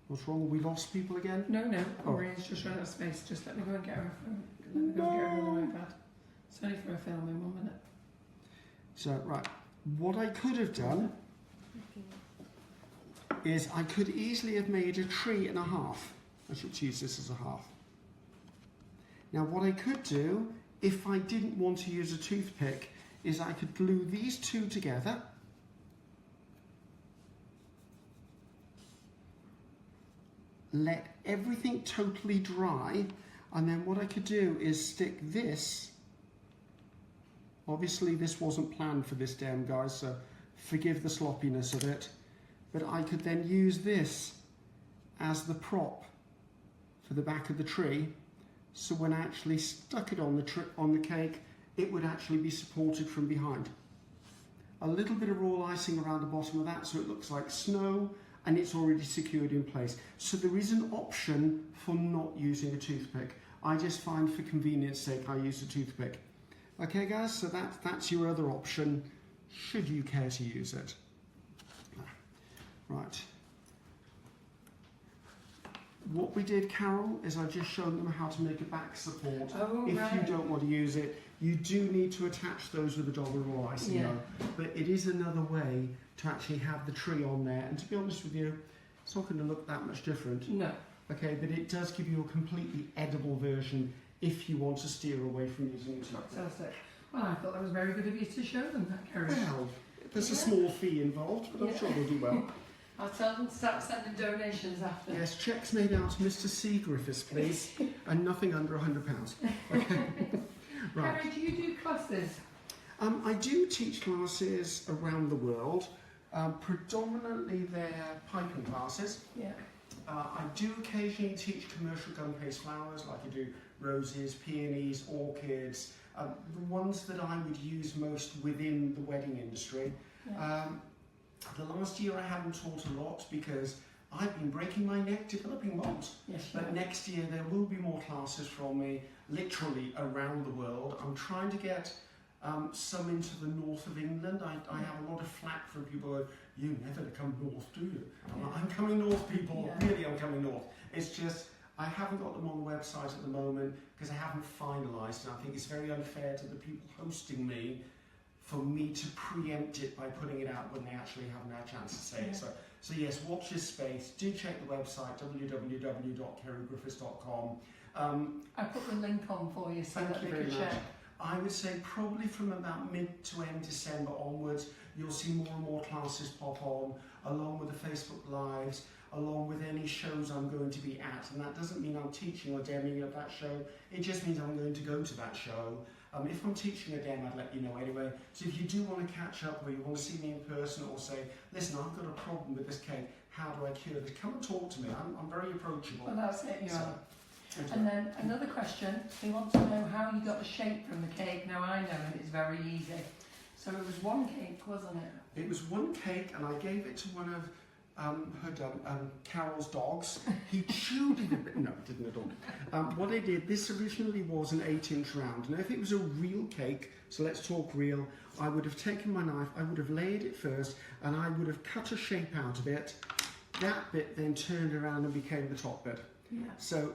What's wrong? We lost people again? No, Oh. Maria's just run out of space. Just let me go and get her a phone. Let me go and get her another iPad. It's only for a film in 1 minute. So, right. What I could have done is I could easily have made a tree and a half. I should choose this as a half. Now, what I could do, if I didn't want to use a toothpick, is I could glue these two together. Let everything totally dry, and then what I could do is stick this. Obviously this wasn't planned for this dam, guys, so forgive the sloppiness of it, but I could then use this as the prop for the back of the tree, so when I actually stuck it on the cake, it would actually be supported from behind. A little bit of raw icing around the bottom of that so it looks like snow, and it's already secured in place. So there is an option for not using a toothpick. I just find for convenience sake I use a toothpick. Okay guys, so that's your other option, should you care to use it. Right. What we did, Carol, is I just showed them how to make a back support. Oh, if right. you don't want to use it, you do need to attach those with a dog or icing, Yeah. but it is another way to actually have the tree on there. And to be honest with you, it's not going to look that much different. No. Okay, but it does give you a completely edible version if you want to steer away from using it. Fantastic. Well, I thought that was very good of you to show them that, Kerry. Well, there's a small fee involved, but I'm sure they'll do well. I'll tell them to start sending donations after. Yes, cheques made out to Mr. Ceri Griffiths, please, and nothing under £100. Okay. Right. Kerry, do you do classes? I do teach classes around the world. Predominantly they're piping classes. Yeah. I do occasionally teach commercial gun-paste flowers, like I do roses, peonies, orchids, the ones that I would use most within the wedding industry. Yeah. The last year I haven't taught a lot because I've been breaking my neck developing molds. Yes, But next year there will be more classes from me, literally around the world. I'm trying to get some into the north of England. I have a lot of flack from people who go, you never come north, do you? I'm coming north, people. Yeah. Really, I'm coming north. It's just, I haven't got them on the website at the moment because I haven't finalised, and I think it's very unfair to the people hosting me for me to preempt it by putting it out when they actually haven't had a chance to say it. So yes, watch this space. Do check the website, www.kerrygriffiths.com. I put the link on for you so Thank that you they very can much. check. I would say probably from about mid to end December onwards, you'll see more and more classes pop on, along with the Facebook Lives, along with any shows I'm going to be at. And that doesn't mean I'm teaching or demoing at that show, it just means I'm going to go to that show. If I'm teaching a demo, I'd let you know anyway. So if you do want to catch up or you want to see me in person or say, listen, I've got a problem with this cake, how do I cure this? Come and talk to me, I'm very approachable. Well, that's it, you So, are. And then another question, they want to know how you got the shape from the cake. Now I know, and it's very easy. So it was one cake, wasn't it? It was one cake, and I gave it to one of Carol's dogs. He chewed it a bit. No, it didn't at all. What I did, this originally was an 8-inch round. Now, if it was a real cake, so let's talk real, I would have taken my knife, I would have laid it first, and I would have cut a shape out of it. That bit then turned around and became the top bit. Yeah. So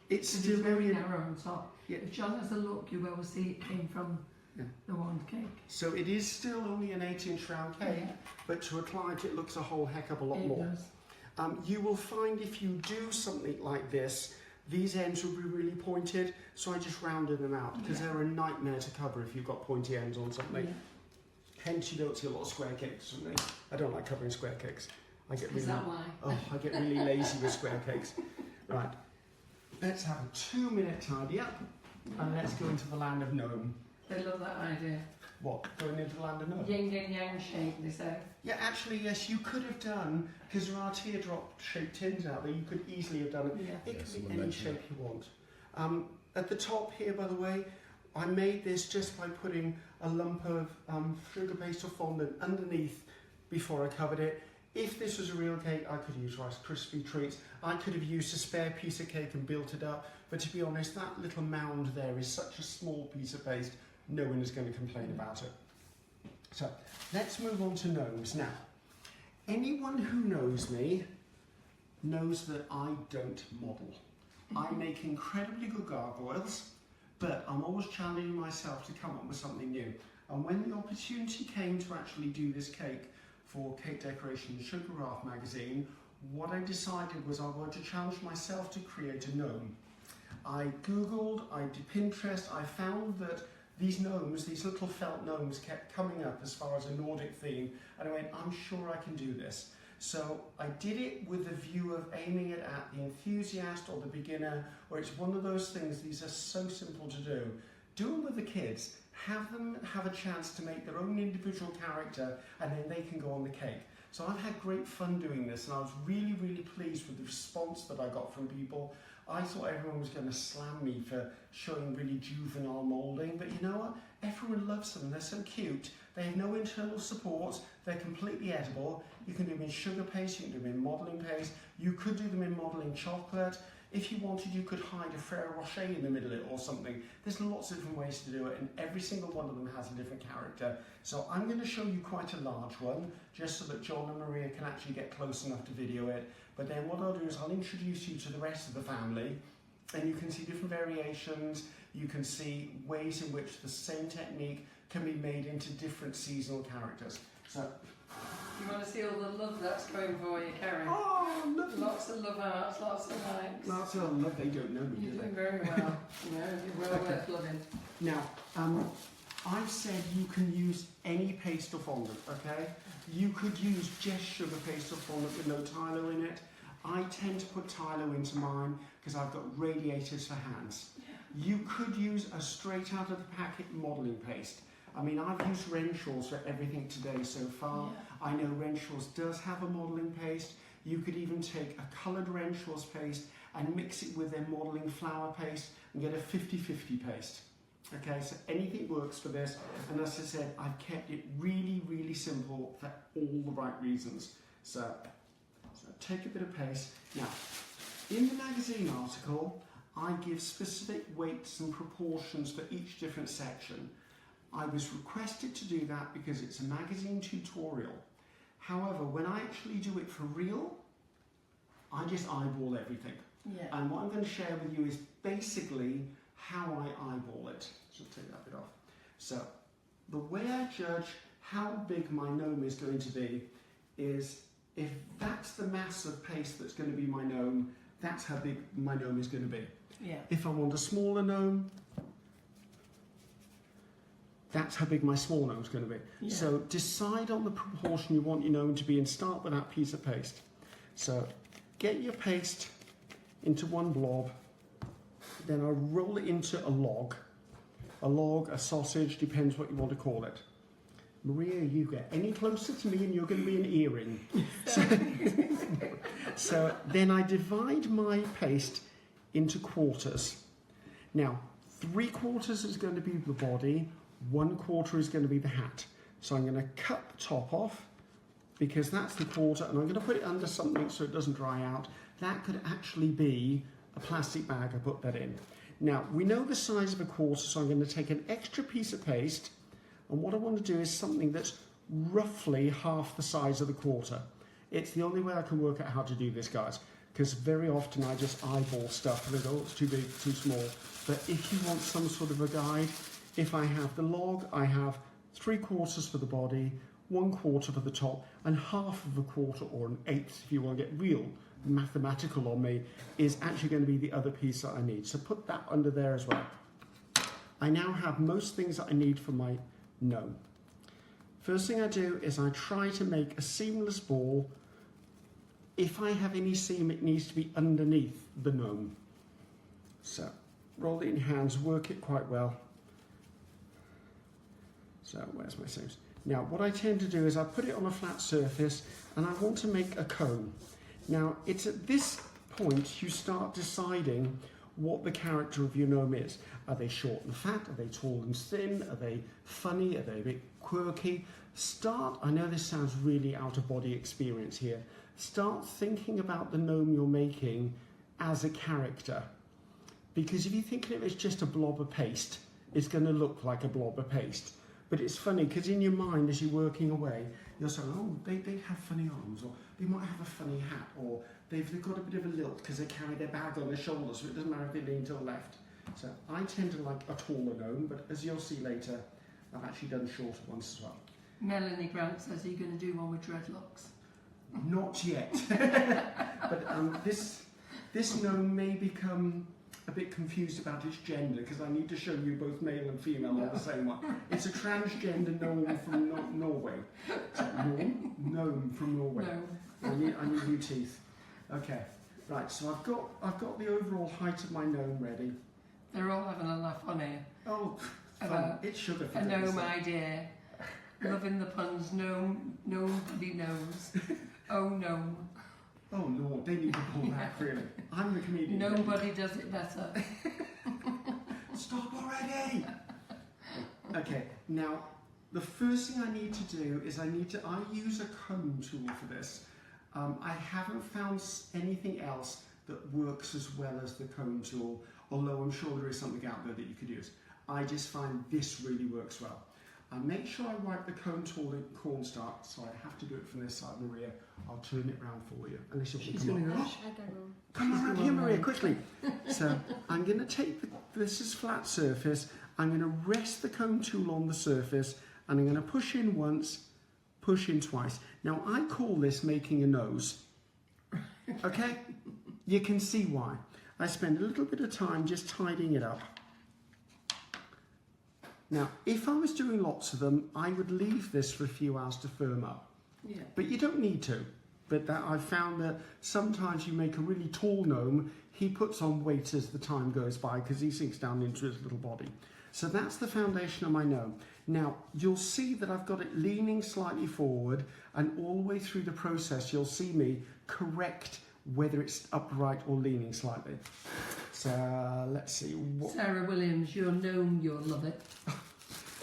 it's It's still very narrow on top. Yeah. If John has a look, you will see it came from the one cake. So it is still only an 8-inch round cake, but to a client it looks a whole heck of a lot It more. does. You will find if you do something like this, these ends will be really pointed, so I just rounded them out because they're a nightmare to cover if you've got pointy ends on something. Hence you don't see a lot of square cakes from me. I don't like covering square cakes. I get really, Is that why? Oh, I get really lazy with square cakes. Right, let's have a 2-minute tidy up and let's go into the land of gnome. They love that idea. What, going into the land of gnome? Yin and yang shape, they say. Yeah, actually, yes, you could have done, because there are teardrop-shaped tins out there, you could easily have done it. Yeah. It can be any shape you want. At the top here, by the way, I made this just by putting a lump of sugar paste or fondant underneath before I covered it. If this was a real cake, I could use Rice Krispie treats. I could have used a spare piece of cake and built it up, but to be honest, that little mound there is such a small piece of paste, no one is going to complain about it. So, let's move on to gnomes. Now, anyone who knows me knows that I don't model. I make incredibly good gargoyles, but I'm always challenging myself to come up with something new. And when the opportunity came to actually do this cake for Cake Decoration Sugar Raft magazine, what I decided was I wanted to challenge myself to create a gnome. I googled, I did Pinterest, I found that these gnomes, these little felt gnomes, kept coming up as far as a Nordic theme, and I went, I'm sure I can do this. So I did it with the view of aiming it at the enthusiast or the beginner, where it's one of those things, these are so simple to do. Do them with the kids, have them have a chance to make their own individual character, and then they can go on the cake. So I've had great fun doing this, and I was really, really pleased with the response that I got from people. I thought everyone was going to slam me for showing really juvenile moulding, but you know what? Everyone loves them. They're so cute. They have no internal support. They're completely edible. You can do them in sugar paste. You can do them in modelling paste. You could do them in modelling chocolate. If you wanted, you could hide a Ferrero Rocher in the middle of it or something. There's lots of different ways to do it, and every single one of them has a different character. So I'm going to show you quite a large one, just so that John and Maria can actually get close enough to video it. But then what I'll do is I'll introduce you to the rest of the family, and you can see different variations. You can see ways in which the same technique can be made into different seasonal characters. So, you want to see all the love that's going for you, Karen? oh, lovely. Lots of love hearts, lots of likes. Lots of love. They don't know me, You're do doing they? very well. You know, you're well worth loving. Now, I've said you can use any paste or fondant, okay? You could use just sugar paste or fondant with no Tylo in it. I tend to put Tylo into mine because I've got radiators for hands. You could use a straight out of the packet modelling paste. I mean, I've used Renshaw's for everything today so far. I know Renshaw's does have a modelling paste. You could even take a coloured Renshaw's paste and mix it with their modelling flour paste and get a 50-50 paste. Okay, so anything works for this, and as I said, I've kept it really, really simple for all the right reasons. So take a bit of paste. Now, in the magazine article, I give specific weights and proportions for each different section. I was requested to do that because it's a magazine tutorial. However, when I actually do it for real, I just eyeball everything. And what I'm going to share with you is basically how I eyeball it. So take that bit off. So the way I judge how big my gnome is going to be is if that's the mass of paste that's going to be my gnome, that's how big my gnome is going to be. If I want a smaller gnome, that's how big my small gnome is going to be. So decide on the proportion you want your gnome to be and start with that piece of paste. So get your paste into one blob, then I roll it into a log, a sausage, depends what you want to call it. Maria, you get any closer to me and you're going to be an earring. So then I divide my paste into quarters. Now, 3/4 is going to be the body, 1/4 is going to be the hat. So I'm going to cut the top off because that's the quarter, and I'm going to put it under something so it doesn't dry out. That could actually be a plastic bag. I put that in. Now, we know the size of a quarter, so I'm going to take an extra piece of paste, and what I want to do is something that's roughly half the size of the quarter. It's the only way I can work out how to do this, guys, because very often I just eyeball stuff and I go, oh, it's too big, too small. But if you want some sort of a guide, if I have the log, I have 3/4 for the body, 1/4 for the top, and 1/2 of a quarter, or an eighth if you want to get real mathematical on me, is actually going to be the other piece that I need. So put that under there as well. I now have most things that I need for my gnome. First thing I do is I try to make a seamless ball. If I have any seam, it needs to be underneath the gnome. So roll it in hands, work it quite well. So where's my seams? Now what I tend to do is I put it on a flat surface and I want to make a cone. Now it's at this point you start deciding what the character of your gnome is. Are they short and fat? Are they tall and thin? Are they funny? Are they a bit quirky? I know this sounds really out of body experience here. Start thinking about the gnome you're making as a character. Because if you think of it as just a blob of paste, it's going to look like a blob of paste. But it's funny because in your mind as you're working away, you're saying, oh, they have funny arms, or they might have a funny hat, or they've got a bit of a lilt because they carry their bag on their shoulders, so it doesn't matter if they lean to the left. So I tend to like a taller gnome, but as you'll see later, I've actually done shorter ones as well. Melanie Grant says, are you going to do one with dreadlocks? Not yet. But this gnome may become a bit confused about its gender because I need to show you both male and female on the same one. It's a transgender gnome from Norway. Gnome from Norway. No. I need new teeth. Okay, right. So I've got the overall height of my gnome ready. They're all having a laugh on here. Oh, fun. It's sugar for a gnome idea. Loving the puns. Gnome, nobody knows. Oh no. Oh Lord, they need to pull back really. I'm the comedian. Nobody does it better. Stop already! Okay, now the first thing I need to do is I use a cone tool for this. I haven't found anything else that works as well as the cone tool, although I'm sure there is something out there that you could use. I just find this really works well. I make sure I wipe the cone tool in cornstarch, so I have to do it from this side, Maria. I'll turn it round for you. Unless you She's going to rush. Come around here, Maria, quickly. So I'm going to take this is flat surface. I'm going to rest the cone tool on the surface, and I'm going to push in once, push in twice. Now I call this making a nose. Okay, you can see why. I spend a little bit of time just tidying it up. Now, if I was doing lots of them, I would leave this for a few hours to firm up. Yeah. But you don't need to. But I've found that sometimes you make a really tall gnome, he puts on weight as the time goes by because he sinks down into his little body. So that's the foundation of my gnome. Now, you'll see that I've got it leaning slightly forward, and all the way through the process, you'll see me correct whether it's upright or leaning slightly. So let's see. Sarah Williams, your gnome, you'll love it.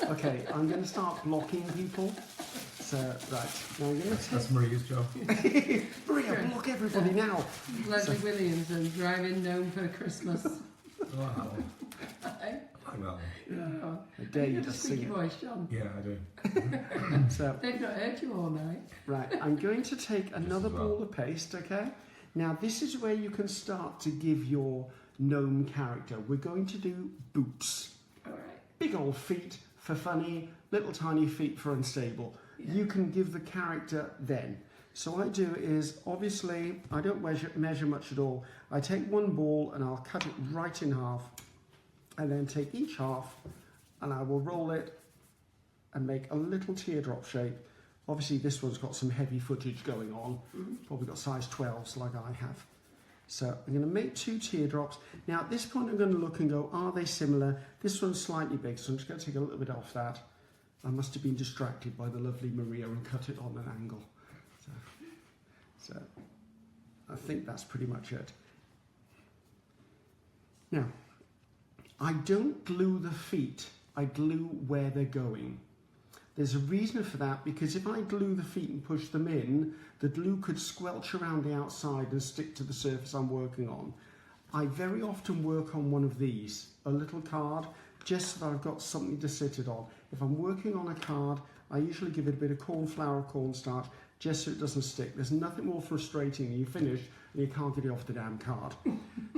Okay, I'm going to start blocking people. So, right, now I'm going to take... That's Maria's job. Maria, block everybody now. Leslie Williams and driving gnome for Christmas. Wow. Well, Oh, I dare you got to a sing squeaky it. voice, John. yeah, I do. So, They've not heard you all night. right, I'm going to take another as well. ball of paste, okay? Now, this is where you can start to give your gnome character. We're going to do boots. All right. Big old feet for funny, little tiny feet for unstable. Yeah. You can give the character then. So what I do is, obviously, I don't measure much at all. I take one ball and I'll cut it right in half, and then take each half and I will roll it and make a little teardrop shape. Obviously this one's got some heavy footage going on, probably got size 12s like I have. So I'm going to make 2 teardrops. Now at this point I'm going to look and go, are they similar? This one's slightly big, so I'm just going to take a little bit off that. I must have been distracted by the lovely Maria and cut it on an angle. So I think that's pretty much it. Now, I don't glue the feet, I glue where they're going. There's a reason for that, because if I glue the feet and push them in, the glue could squelch around the outside and stick to the surface I'm working on. I very often work on one of these, a little card, just so that I've got something to sit it on. If I'm working on a card, I usually give it a bit of cornflour or cornstarch, just so it doesn't stick. There's nothing more frustrating than you finish and you can't get it off the damn card.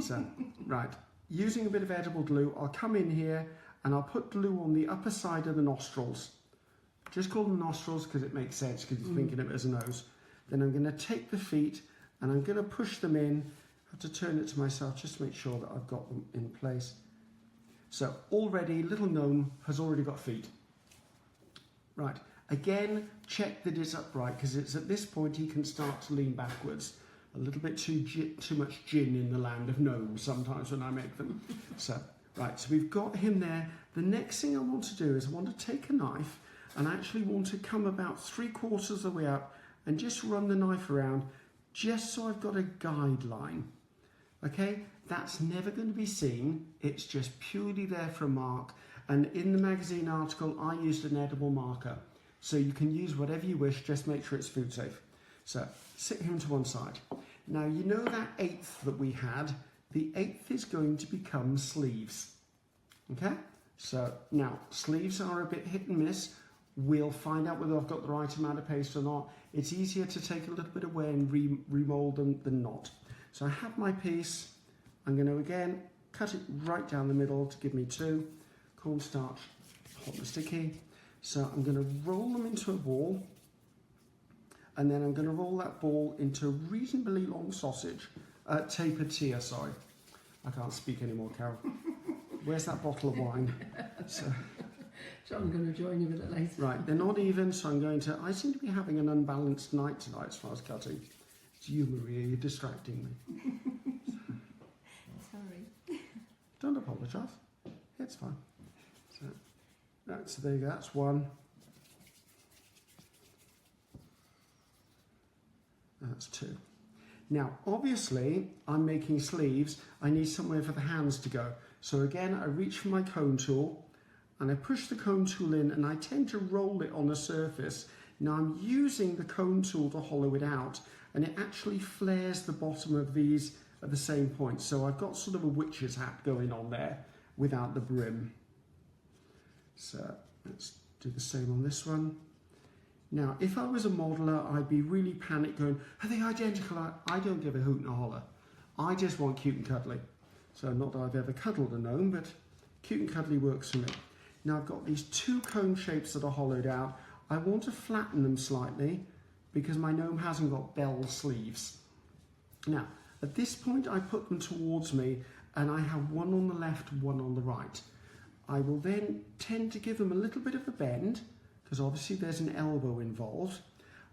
So, right, using a bit of edible glue, I'll come in here and I'll put glue on the upper side of the nostrils, just call them nostrils because it makes sense because you're thinking of it as a nose. Then I'm going to take the feet and I'm going to push them in. I have to turn it to myself just to make sure that I've got them in place. So already, little gnome has already got feet. Right, again, check that it's upright because it's at this point he can start to lean backwards. A little bit too much gin in the land of gnomes sometimes when I make them. So, right, so we've got him there. The next thing I want to do is I want to take a knife and I actually want to come about 3/4 of the way up and just run the knife around just so I've got a guideline. Okay, that's never going to be seen. It's just purely there for a mark. And in the magazine article, I used an edible marker. So you can use whatever you wish, just make sure it's food safe. So sit him to one side. Now, you know that 1/8 that we had? The 1/8 is going to become sleeves. Okay? So now, sleeves are a bit hit and miss. We'll find out whether I've got the right amount of paste or not. It's easier to take a little bit away and remold them than not. So I have my piece. I'm going to, again, cut it right down the middle to give me 2. Cornstarch, hot and sticky. So I'm going to roll them into a ball. And then I'm going to roll that ball into a reasonably long sausage. Tapered tier, sorry. I can't speak anymore, Carol. Where's that bottle of wine? So I'm going to join you with it later. right, they're not even, so I seem to be having an unbalanced night tonight as far as cutting. It's you, Maria, you're distracting me. Sorry. Don't apologise. It's fine. So there you go, that's one. That's 2. Now, obviously, I'm making sleeves. I need somewhere for the hands to go. So again, I reach for my cone tool and I push the cone tool in and I tend to roll it on the surface. Now I'm using the cone tool to hollow it out and it actually flares the bottom of these at the same point. So I've got sort of a witch's hat going on there without the brim. So let's do the same on this one. Now, if I was a modeller, I'd be really panicked going, are they identical? I don't give a hoot and a holler. I just want cute and cuddly. So not that I've ever cuddled a gnome, but cute and cuddly works for me. Now I've got these 2 cone shapes that are hollowed out. I want to flatten them slightly because my gnome hasn't got bell sleeves. Now, at this point, I put them towards me and I have one on the left, one on the right. I will then tend to give them a little bit of a bend because obviously there's an elbow involved,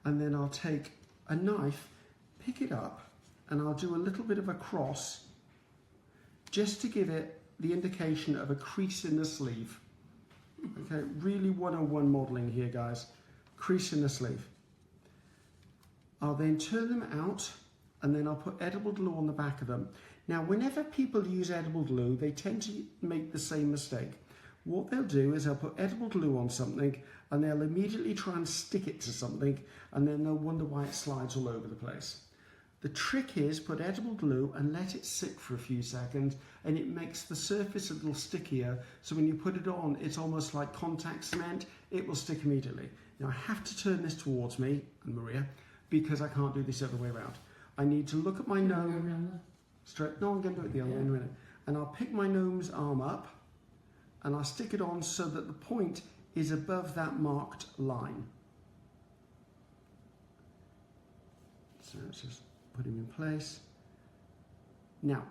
and then I'll take a knife, pick it up, and I'll do a little bit of a cross just to give it the indication of a crease in the sleeve. Okay, really 101 modelling here, guys. Crease in the sleeve. I'll then turn them out, and then I'll put edible glue on the back of them. Now, whenever people use edible glue, they tend to make the same mistake. What they'll do is they'll put edible glue on something and they'll immediately try and stick it to something and then they'll wonder why it slides all over the place. The trick is put edible glue and let it sit for a few seconds and it makes the surface a little stickier, so when you put it on it's almost like contact cement. It will stick immediately. Now I have to turn this towards me and Maria because I can't do this the other way around. I need to look at my gnome straight. No, I'm going to do it the other way in a minute. And I'll pick my gnome's arm up and I'll stick it on so that the point is above that marked line. So let's just put him in place. Now,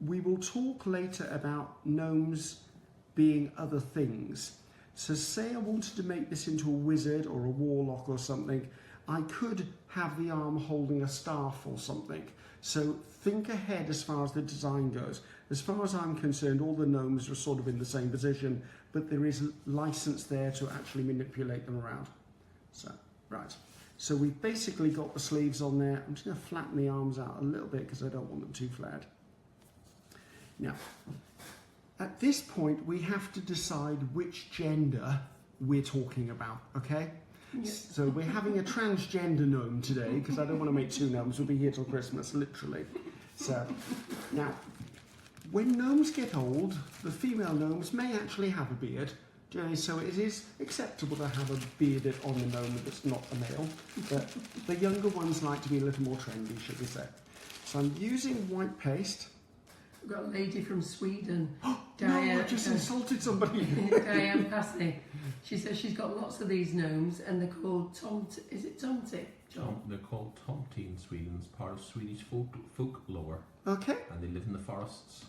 we will talk later about gnomes being other things. So say I wanted to make this into a wizard or a warlock or something, I could have the arm holding a staff or something. So think ahead as far as the design goes. As far as I'm concerned, all the gnomes are sort of in the same position, but there is license there to actually manipulate them around. So, right. So we've basically got the sleeves on there. I'm just going to flatten the arms out a little bit because I don't want them too flared. Now, at this point, we have to decide which gender we're talking about, okay? Yes. So we're having a transgender gnome today because I don't want to make 2 gnomes. We'll be here till Christmas, literally. So, now, when gnomes get old, the female gnomes may actually have a beard. So it is acceptable to have a beard on the gnome that's not a male. But the younger ones like to be a little more trendy, should we say. So I'm using white paste. We've got a lady from Sweden. No, I just insulted somebody. Diane Passy. She says she's got lots of these gnomes and they're called is it tomte? They're called tomte in Sweden. It's part of Swedish folklore. Okay. And they live in the forests.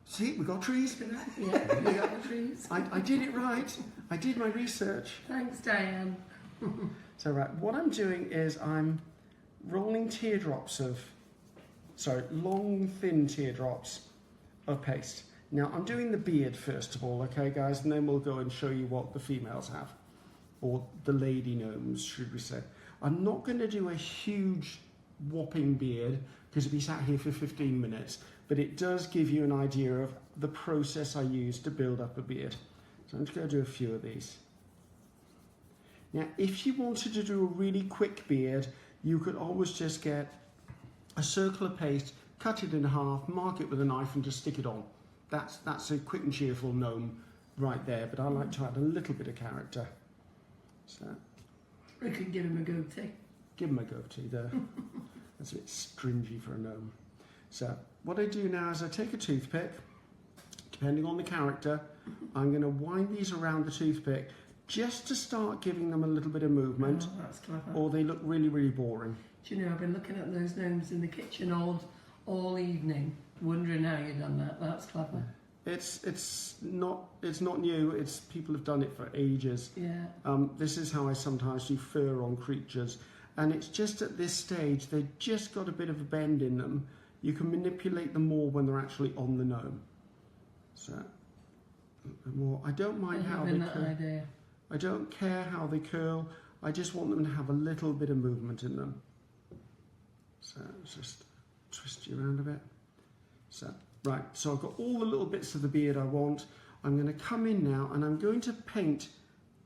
See, we got trees. Yeah, we got the trees. I did it right. I did my research. Thanks, Diane. So right, what I'm doing is I'm rolling long thin teardrops of paste. Now I'm doing the beard first of all, okay guys, and then we'll go and show you what the females have, or the lady gnomes, should we say. I'm not going to do a huge whopping beard because it'll be sat here for 15 minutes, but it does give you an idea of the process I use to build up a beard. So I'm just going to do a few of these. Now, if you wanted to do a really quick beard, you could always just get a circle of paste, cut it in half, mark it with a knife and just stick it on. That's a quick and cheerful gnome right there, but I like to add a little bit of character. So, We could give him a goatee. give him a goatee there. That's a bit stringy for a gnome. So, what I do now is I take a toothpick, depending on the character, I'm going to wind these around the toothpick just to start giving them a little bit of movement, Oh, that's clever. or they look really, really boring. Do you know, I've been looking at those gnomes in the kitchen all evening, wondering how you've done that. That's clever. It's not new. It's people have done it for ages. Yeah. This is how I sometimes do fur on creatures, and it's just at this stage they've just got a bit of a bend in them. You can manipulate them more when they're actually on the gnome. So more. I don't mind how they curl. Idea. I don't care how they curl. I just want them to have a little bit of movement in them. So just twist you around a bit. So right. So I've got all the little bits of the beard I want. I'm going to come in now and I'm going to paint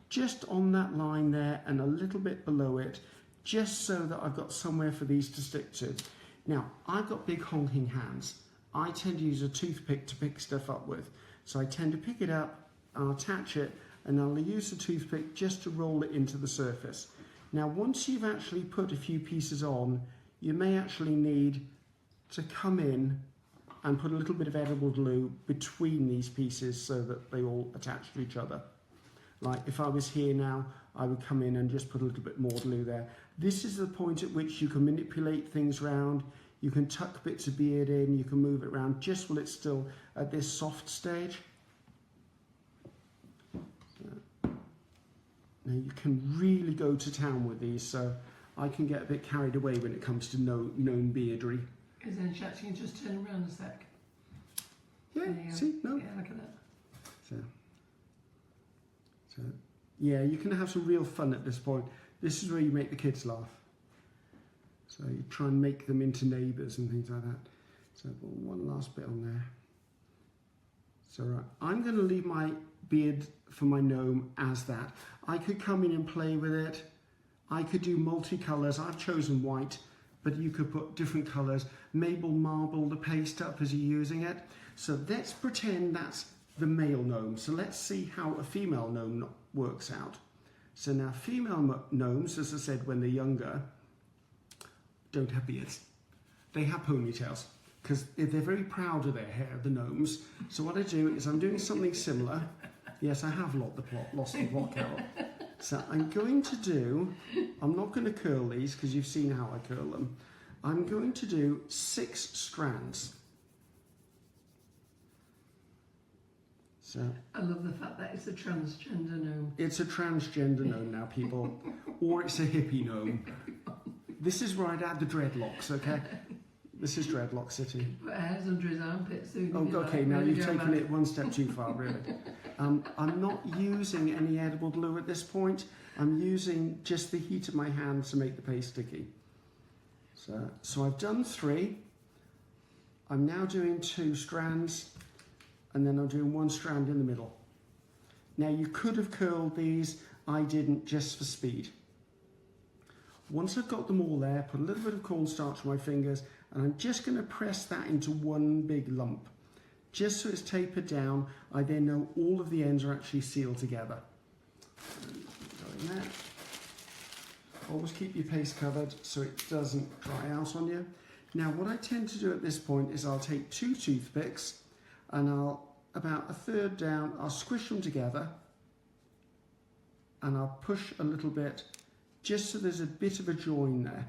just on that line there and a little bit below it, just so that I've got somewhere for these to stick to. Now, I've got big honking hands. I tend to use a toothpick to pick stuff up with. So I tend to pick it up, I'll attach it, and I'll use the toothpick just to roll it into the surface. Now, once you've actually put a few pieces on, you may actually need to come in and put a little bit of edible glue between these pieces so that they all attach to each other. Like if I was here now, I would come in and just put a little bit more glue there. This is the point at which you can manipulate things around. You can tuck bits of beard in, you can move it around just while it's still at this soft stage. Now you can really go to town with these, so I can get a bit carried away when it comes to gnome beardry. Is there any chance you can just turn around a sec? Yeah, see, no. Yeah, look at that. So, yeah, you can have some real fun at this point. This is where you make the kids laugh. So you try and make them into neighbours and things like that. So I've got one last bit on there. So right, I'm going to leave my beard for my gnome as that. I could come in and play with it. I could do multicolours. I've chosen white, but you could put different colours. Mabel marble the paste up as you're using it. So let's pretend that's the male gnome. So let's see how a female gnome works out. So now female gnomes, as I said, when they're younger, don't have beards. They have ponytails because they're very proud of their hair, the gnomes. So what I do is I'm doing something similar. Yes, I have lost the plot, Carol. So I'm going to do, I'm not going to curl these because you've seen how I curl them. I'm going to do 6 strands. So I love the fact that it's a transgender gnome. it's a transgender gnome now, people, or it's a hippie gnome. This is where I'd add the dreadlocks, okay? This is Dreadlock City. Put hairs under his armpits soon. Oh, okay, now you've taken it one step too far, really. I'm not using any edible glue at this point. I'm using just the heat of my hand to make the paste sticky. So I've done 3. I'm now doing 2 strands, and then I'm doing 1 strand in the middle. Now you could have curled these, I didn't, just for speed. Once I've got them all there, put a little bit of cornstarch on my fingers, and I'm just going to press that into one big lump. Just so it's tapered down, I then know all of the ends are actually sealed together. Go in there. Always keep your paste covered so it doesn't dry out on you. Now what I tend to do at this point is I'll take 2 toothpicks and I'll about a third down, I'll squish them together and I'll push a little bit just so there's a bit of a join there.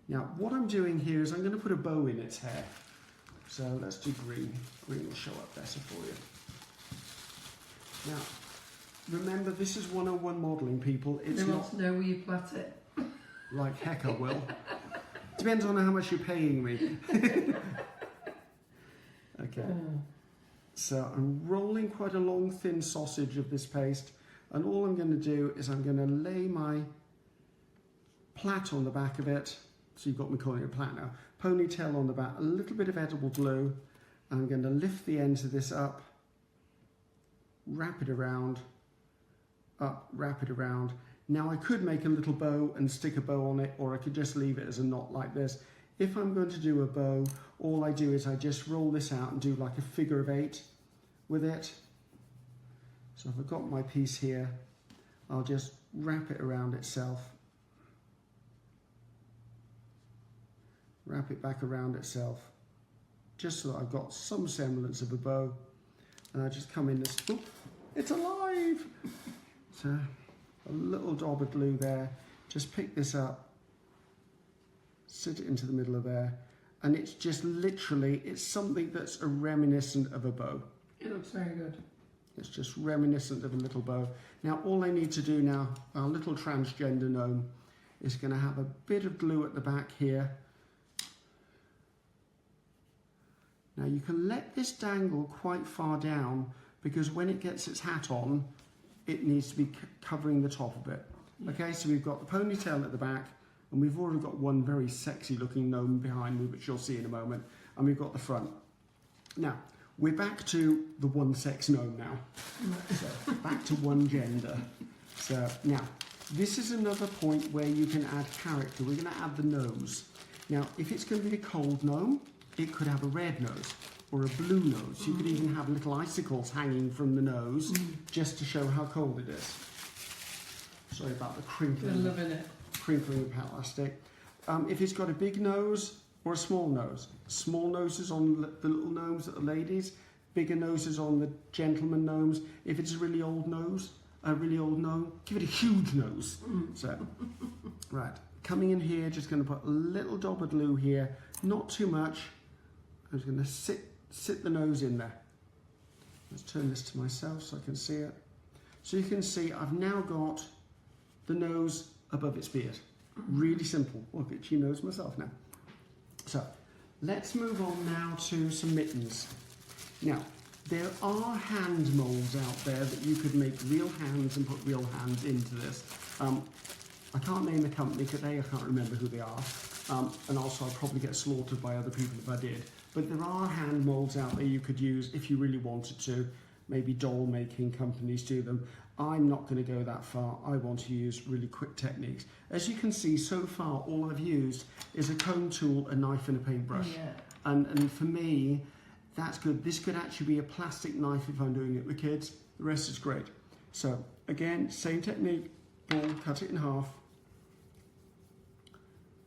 Now what I'm doing here is I'm going to put a bow in its hair. So let's do green. Green will show up better for you. Now remember, this is 101 modelling, people. It's They not want to know where you plait it. like heck I will. Depends on how much you're paying me. Okay. So I'm rolling quite a long thin sausage of this paste, and all I'm going to do is I'm going to lay my plait on the back of it. So you've got me calling it a plait now. Ponytail on the back, a little bit of edible glue. And I'm going to lift the ends of this up, wrap it around, up, wrap it around. Now I could make a little bow and stick a bow on it, or I could just leave it as a knot like this. If I'm going to do a bow, all I do is I just roll this out and do like a figure of 8 with it. So if I've got my piece here, I'll just wrap it around itself. Wrap it back around itself, just so that I've got some semblance of a bow. And I just come in this, oop, it's alive! So a little dab of glue there, just pick this up, sit it into the middle of there, and it's just literally, it's something that's a reminiscent of a bow. It looks very good. It's just reminiscent of a little bow. Now all I need to do now, our little transgender gnome, is going to have a bit of glue at the back here. Now you can let this dangle quite far down, because when it gets its hat on, it needs to be covering the top of it. Okay, so we've got the ponytail at the back, and we've already got one very sexy looking gnome behind me, which you'll see in a moment, and we've got the front. Now, we're back to the one sex gnome now. So, back to one gender. So, now, this is another point where you can add character. We're going to add the nose. Now, if it's going to be a cold gnome, it could have a red nose or a blue nose. You could even have little icicles hanging from the nose just to show how cold it is. Sorry about the crinkling. They're loving it. Crinkling of plastic. If it's got a big nose or a small noses on the little gnomes that are ladies, bigger noses on the gentleman gnomes. If it's a really old nose, a really old gnome, give it a huge nose. So, right, coming in here, just going to put a little dab of glue here, not too much. I'm just going to sit the nose in there. Let's turn this to myself so I can see it. So you can see I've now got the nose above its beard. Really simple. I'll get your nose myself now. So let's move on now to some mittens. Now, there are hand moulds out there that you could make real hands and put real hands into this. I can't name the company because I can't remember who they are. And also I'd probably get slaughtered by other people if I did. But there are hand moulds out there you could use if you really wanted to. Maybe doll making companies do them. I'm not going to go that far. I want to use really quick techniques. As you can see, so far all I've used is a comb tool, a knife and a paintbrush. Yeah. And for me, that's good. This could actually be a plastic knife if I'm doing it with kids. The rest is great. So again, same technique. Ball, cut it in half.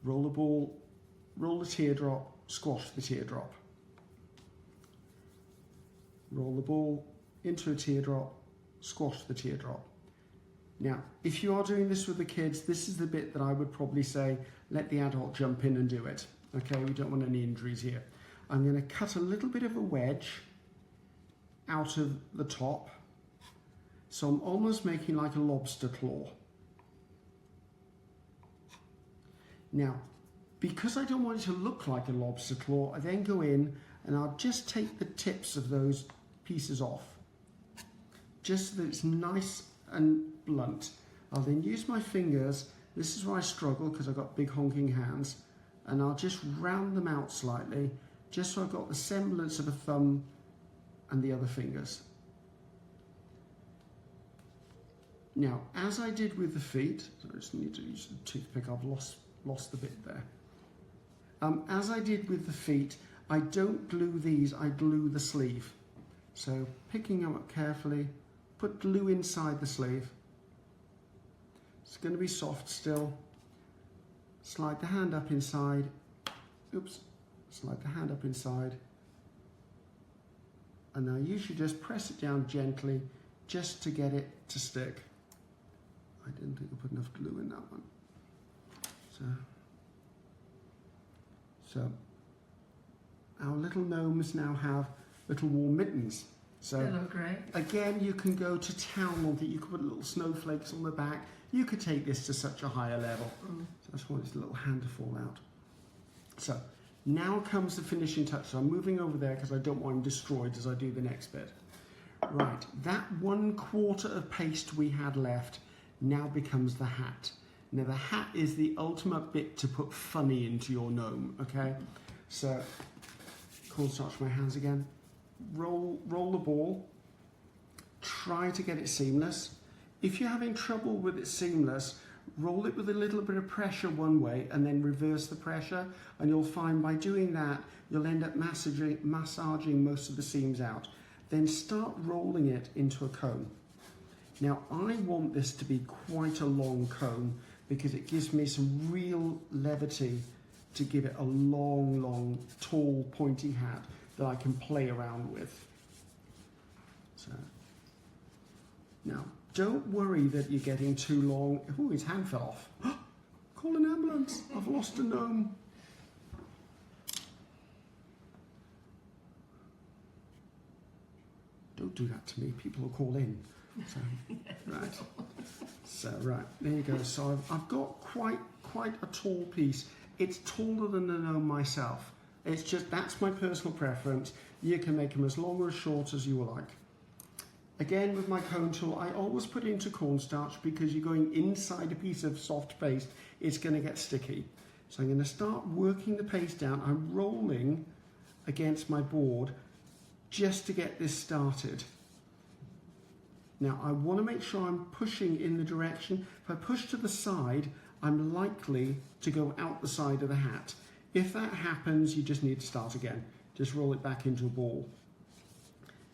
Roll the ball, roll the teardrop, squash the teardrop. Roll the ball into a teardrop, squash the teardrop. Now, if you are doing this with the kids, this is the bit that I would probably say, let the adult jump in and do it. Okay, we don't want any injuries here. I'm going to cut a little bit of a wedge out of the top. So I'm almost making like a lobster claw. Now, because I don't want it to look like a lobster claw, I then go in and I'll just take the tips of those pieces off, just so that it's nice and blunt. I'll then use my fingers. This is where I struggle because I've got big honking hands, and I'll just round them out slightly, just so I've got the semblance of a thumb and the other fingers. Now, as I did with the feet, so I just need to use the toothpick, I've lost the bit there. As I did with the feet, I don't glue these, I glue the sleeve. So picking them up carefully, put glue inside the sleeve. It's going to be soft still. Slide the hand up inside. Oops, slide the hand up inside. And I usually just press it down gently just to get it to stick. I didn't think I put enough glue in that one. So our little gnomes now have little warm mittens. So They look great. again, you can go to town on it. You could put little snowflakes on the back. You could take this to such a higher level. So I just want this little hand to fall out. So now comes the finishing touch. So I'm moving over there because I don't want them destroyed as I do the next bit. Right, that 1/4 of paste we had left now becomes the hat. Now the hat is the ultimate bit to put funny into your gnome, okay? So, cornstarch my hands again. Roll the ball. Try to get it seamless. If you're having trouble with it seamless, roll it with a little bit of pressure one way and then reverse the pressure, and you'll find by doing that you'll end up massaging most of the seams out. Then start rolling it into a cone. Now I want this to be quite a long cone because it gives me some real levity to give it a long, tall, pointy hat that I can play around with. So now, don't worry that you're getting too long. Oh, his hand fell off. Call an ambulance. I've lost a gnome. Don't do that to me. People will call in. So, right. So, right. There you go. So I've got quite a tall piece. It's taller than the gnome myself. It's just, that's my personal preference. You can make them as long or as short as you like. Again, with my cone tool, I always put it into cornstarch because you're going inside a piece of soft paste, it's going to get sticky. So I'm going to start working the paste down. I'm rolling against my board just to get this started. Now, I want to make sure I'm pushing in the direction. If I push to the side, I'm likely to go out the side of the hat. If that happens, you just need to start again. Just roll it back into a ball.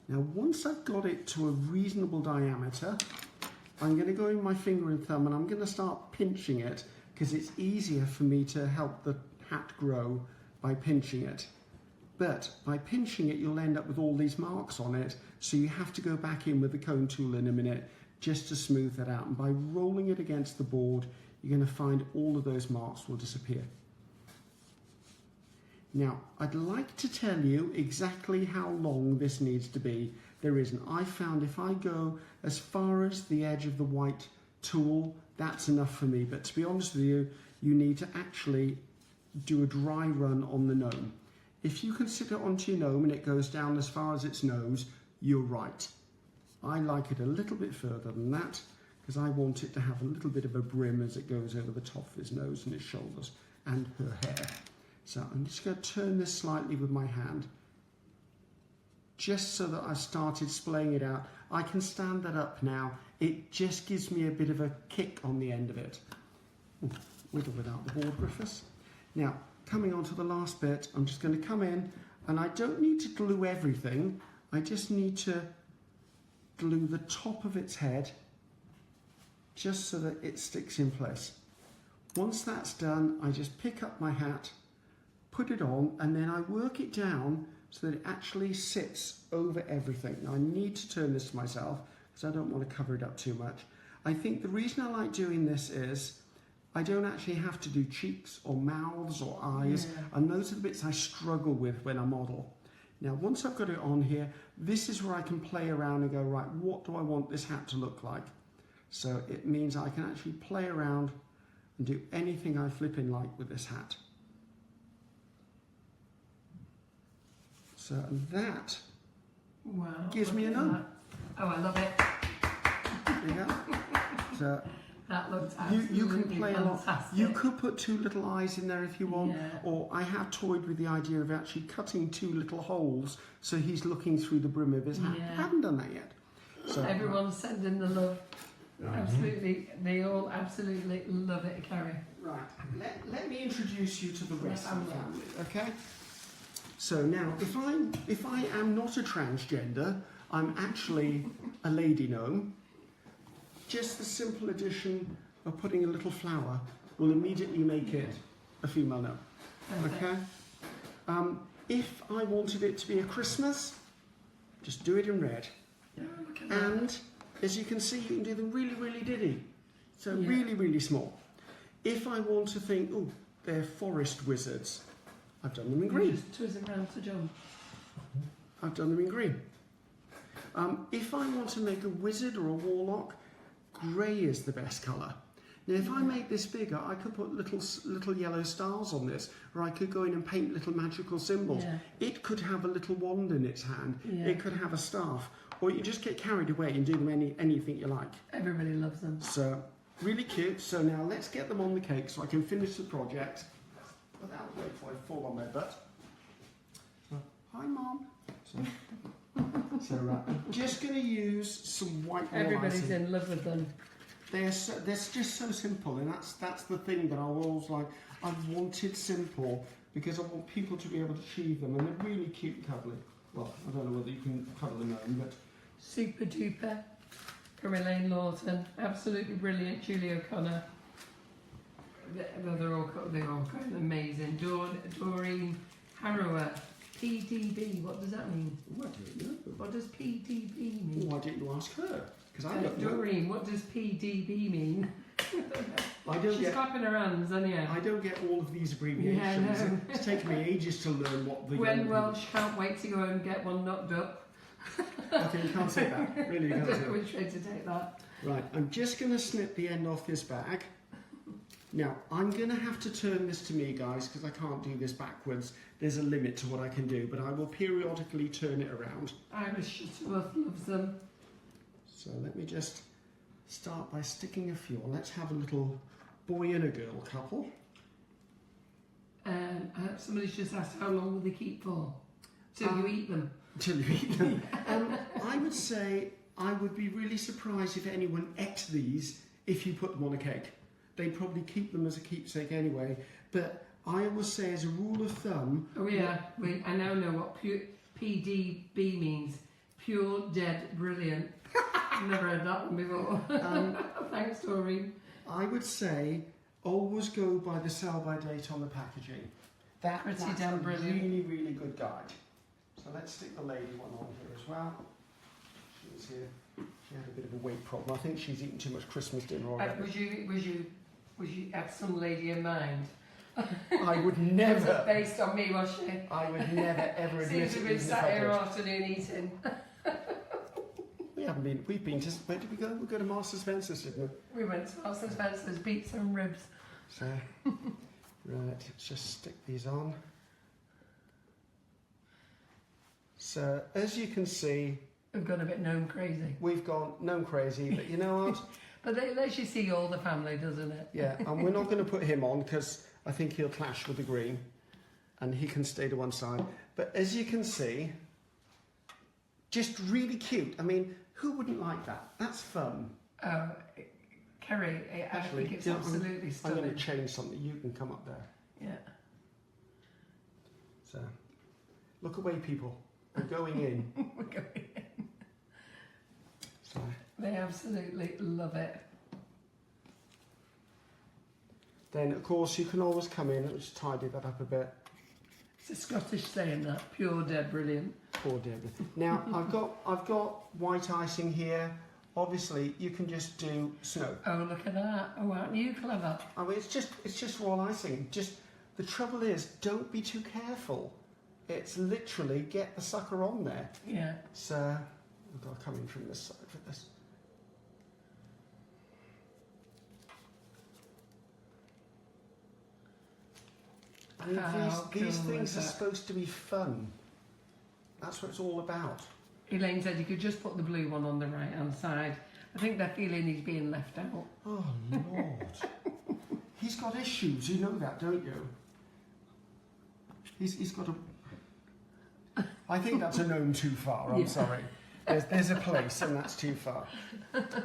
Now, once I've got it to a reasonable diameter, I'm going to go in my finger and thumb and I'm going to start pinching it because it's easier for me to help the hat grow by pinching it. But by pinching it, you'll end up with all these marks on it, so you have to go back in with the cone tool in a minute just to smooth that out. And by rolling it against the board, you're going to find all of those marks will disappear. Now, I'd like to tell you exactly how long this needs to be. There isn't. I found if I go as far as the edge of the white tool, that's enough for me. But to be honest with you, you need to actually do a dry run on the gnome. If you can sit it onto your gnome and it goes down as far as its nose, you're right. I like it a little bit further than that because I want it to have a little bit of a brim as it goes over the top of his nose and his shoulders and her hair. So I'm just going to turn this slightly with my hand, just so that I've started splaying it out. I can stand that up now. It just gives me a bit of a kick on the end of it. Ooh, wiggle it out the board, Griffiths. Now, coming on to the last bit, I'm just going to come in, and I don't need to glue everything. I just need to glue the top of its head, just so that it sticks in place. Once that's done, I just pick up my hat, put it on, and then I work it down so that it actually sits over everything. Now I need to turn this to myself because I don't want to cover it up too much. I think the reason I like doing this is I don't actually have to do cheeks or mouths or eyes, and those are the bits I struggle with when I model. Now once I've got it on here, this is where I can play around and go, right, what do I want this hat to look like? So it means I can actually play around and do anything I flip in like with this hat. So that gives me a gnome. Oh, I love it. There you go. So that looks absolutely you can play fantastic. a lot. You could put 2 little eyes in there if you want, or I have toyed with the idea of actually cutting 2 little holes so he's looking through the brim of his hat. I haven't done that yet. So everyone's sending the love. Absolutely, they all absolutely love it, Ceri. Right, let me introduce you to the rest of the family, okay? So now, if I am not a transgender, I'm actually a lady gnome. Just the simple addition of putting a little flower will immediately make it a female gnome. Okay? If I wanted it to be a Christmas, Just do it in red. Oh, look at that. And as you can see, you can do them really, really diddy. So Yeah. really, really small. If I want to think, oh, they're forest wizards, I've done them in green. Just twist it around to John. I've done them in green. If I want to make a wizard or a warlock, grey is the best colour. Now, if I make this bigger, I could put little yellow stars on this, or I could go in and paint little magical symbols. Yeah. It could have a little wand in its hand. Yeah. It could have a staff, or you just get carried away and do them anything you like. Everybody loves them. So, really cute. So now let's get them on the cake so I can finish the project without waiting before I fall on my butt. So, hi, Mom. So I'm just going to use some white wall Everybody's icing. in love with them. They're just so simple, and that's the thing that I always like. I wanted simple because I want people to be able to achieve them, and they're really cute and cuddly. Well, I don't know whether you can cuddle them home, but Super duper. From Elaine Lawton. Absolutely brilliant. Julie O'Connor. They're all going amazing. Doreen Harrower. PDB. What does that mean? I don't know. What does PDB mean? Why didn't you ask her? Because I don't know. Doreen, what does PDB mean? I don't She's get. clapping her hands, aren't you? I don't get all of these abbreviations. Yeah, I know. It's taken me ages to learn what the. When Welsh can't wait to go and get one knocked up. Okay, you can't say that. Really, you I can't don't say know that. which way to take that. Right, I'm just going to snip the end off this bag. Now, I'm going to have to turn this to me, guys, because I can't do this backwards. There's a limit to what I can do, but I will periodically turn it around. Irish Shuttleworth loves them. So let me just start by sticking a few on. Let's have a little boy and a girl couple. Somebody's just asked how long will they keep for? Till you eat them. Till you eat them. I would say I would be really surprised if anyone ate these if you put them on a cake. They'd probably keep them as a keepsake anyway, but I always say as a rule of thumb... Oh yeah, I now know what PDB means. Pure, dead, brilliant. I've never heard that one before. Thanks, Doreen. I would say always go by the sell-by date on the packaging. That's damn a brilliant. really, really good guide. So let's stick the lady one on here as well. She's here. She had a bit of a weight problem. I think she's eaten too much Christmas dinner already. Was you had some lady in mind? I would Was it never. based on me, was she? I would never ever admit Seems to it. have been even if sat I here did. all afternoon eating. We haven't been. We've been to. Where did we go? We go to Marks and Spencer's, didn't we? We went to Marks and Spencer's, pizza and ribs. So, right. Let's just stick these on. So, as you can see, We've gone a bit gnome crazy. we've gone gnome crazy. But you know what? But it lets you see all the family, doesn't it? Yeah, and we're not going to put him on because I think he'll clash with the green, and he can stay to one side. But as you can see, just really cute. I mean, who wouldn't like that? That's fun. Kerry, I think it's you know, absolutely I'm going stunning. to change something. You can come up there. Yeah. So, look away, people. We're going in. We're going in. So, They absolutely love it. then, of course, you can always come in and just tidy that up a bit. It's a Scottish saying that. Pure, dead, brilliant. Poor Deborah. Now, I've got white icing here. Obviously, you can just do snow. Oh, look at that. Oh, aren't you clever? I mean, it's just raw icing. Just the trouble is, don't be too careful. It's literally get the sucker on there. Yeah. So we've got to come in from this side for this. I mean, How these cool things is are that? supposed to be fun. That's what it's all about. Elaine said you could just put the blue one on the right hand side. I think they're feeling he's being left out. Oh Lord, he's got issues. You know that, don't you? He's got a. I think that's a gnome too far. I'm Yeah. sorry. There's a place, and that's too far.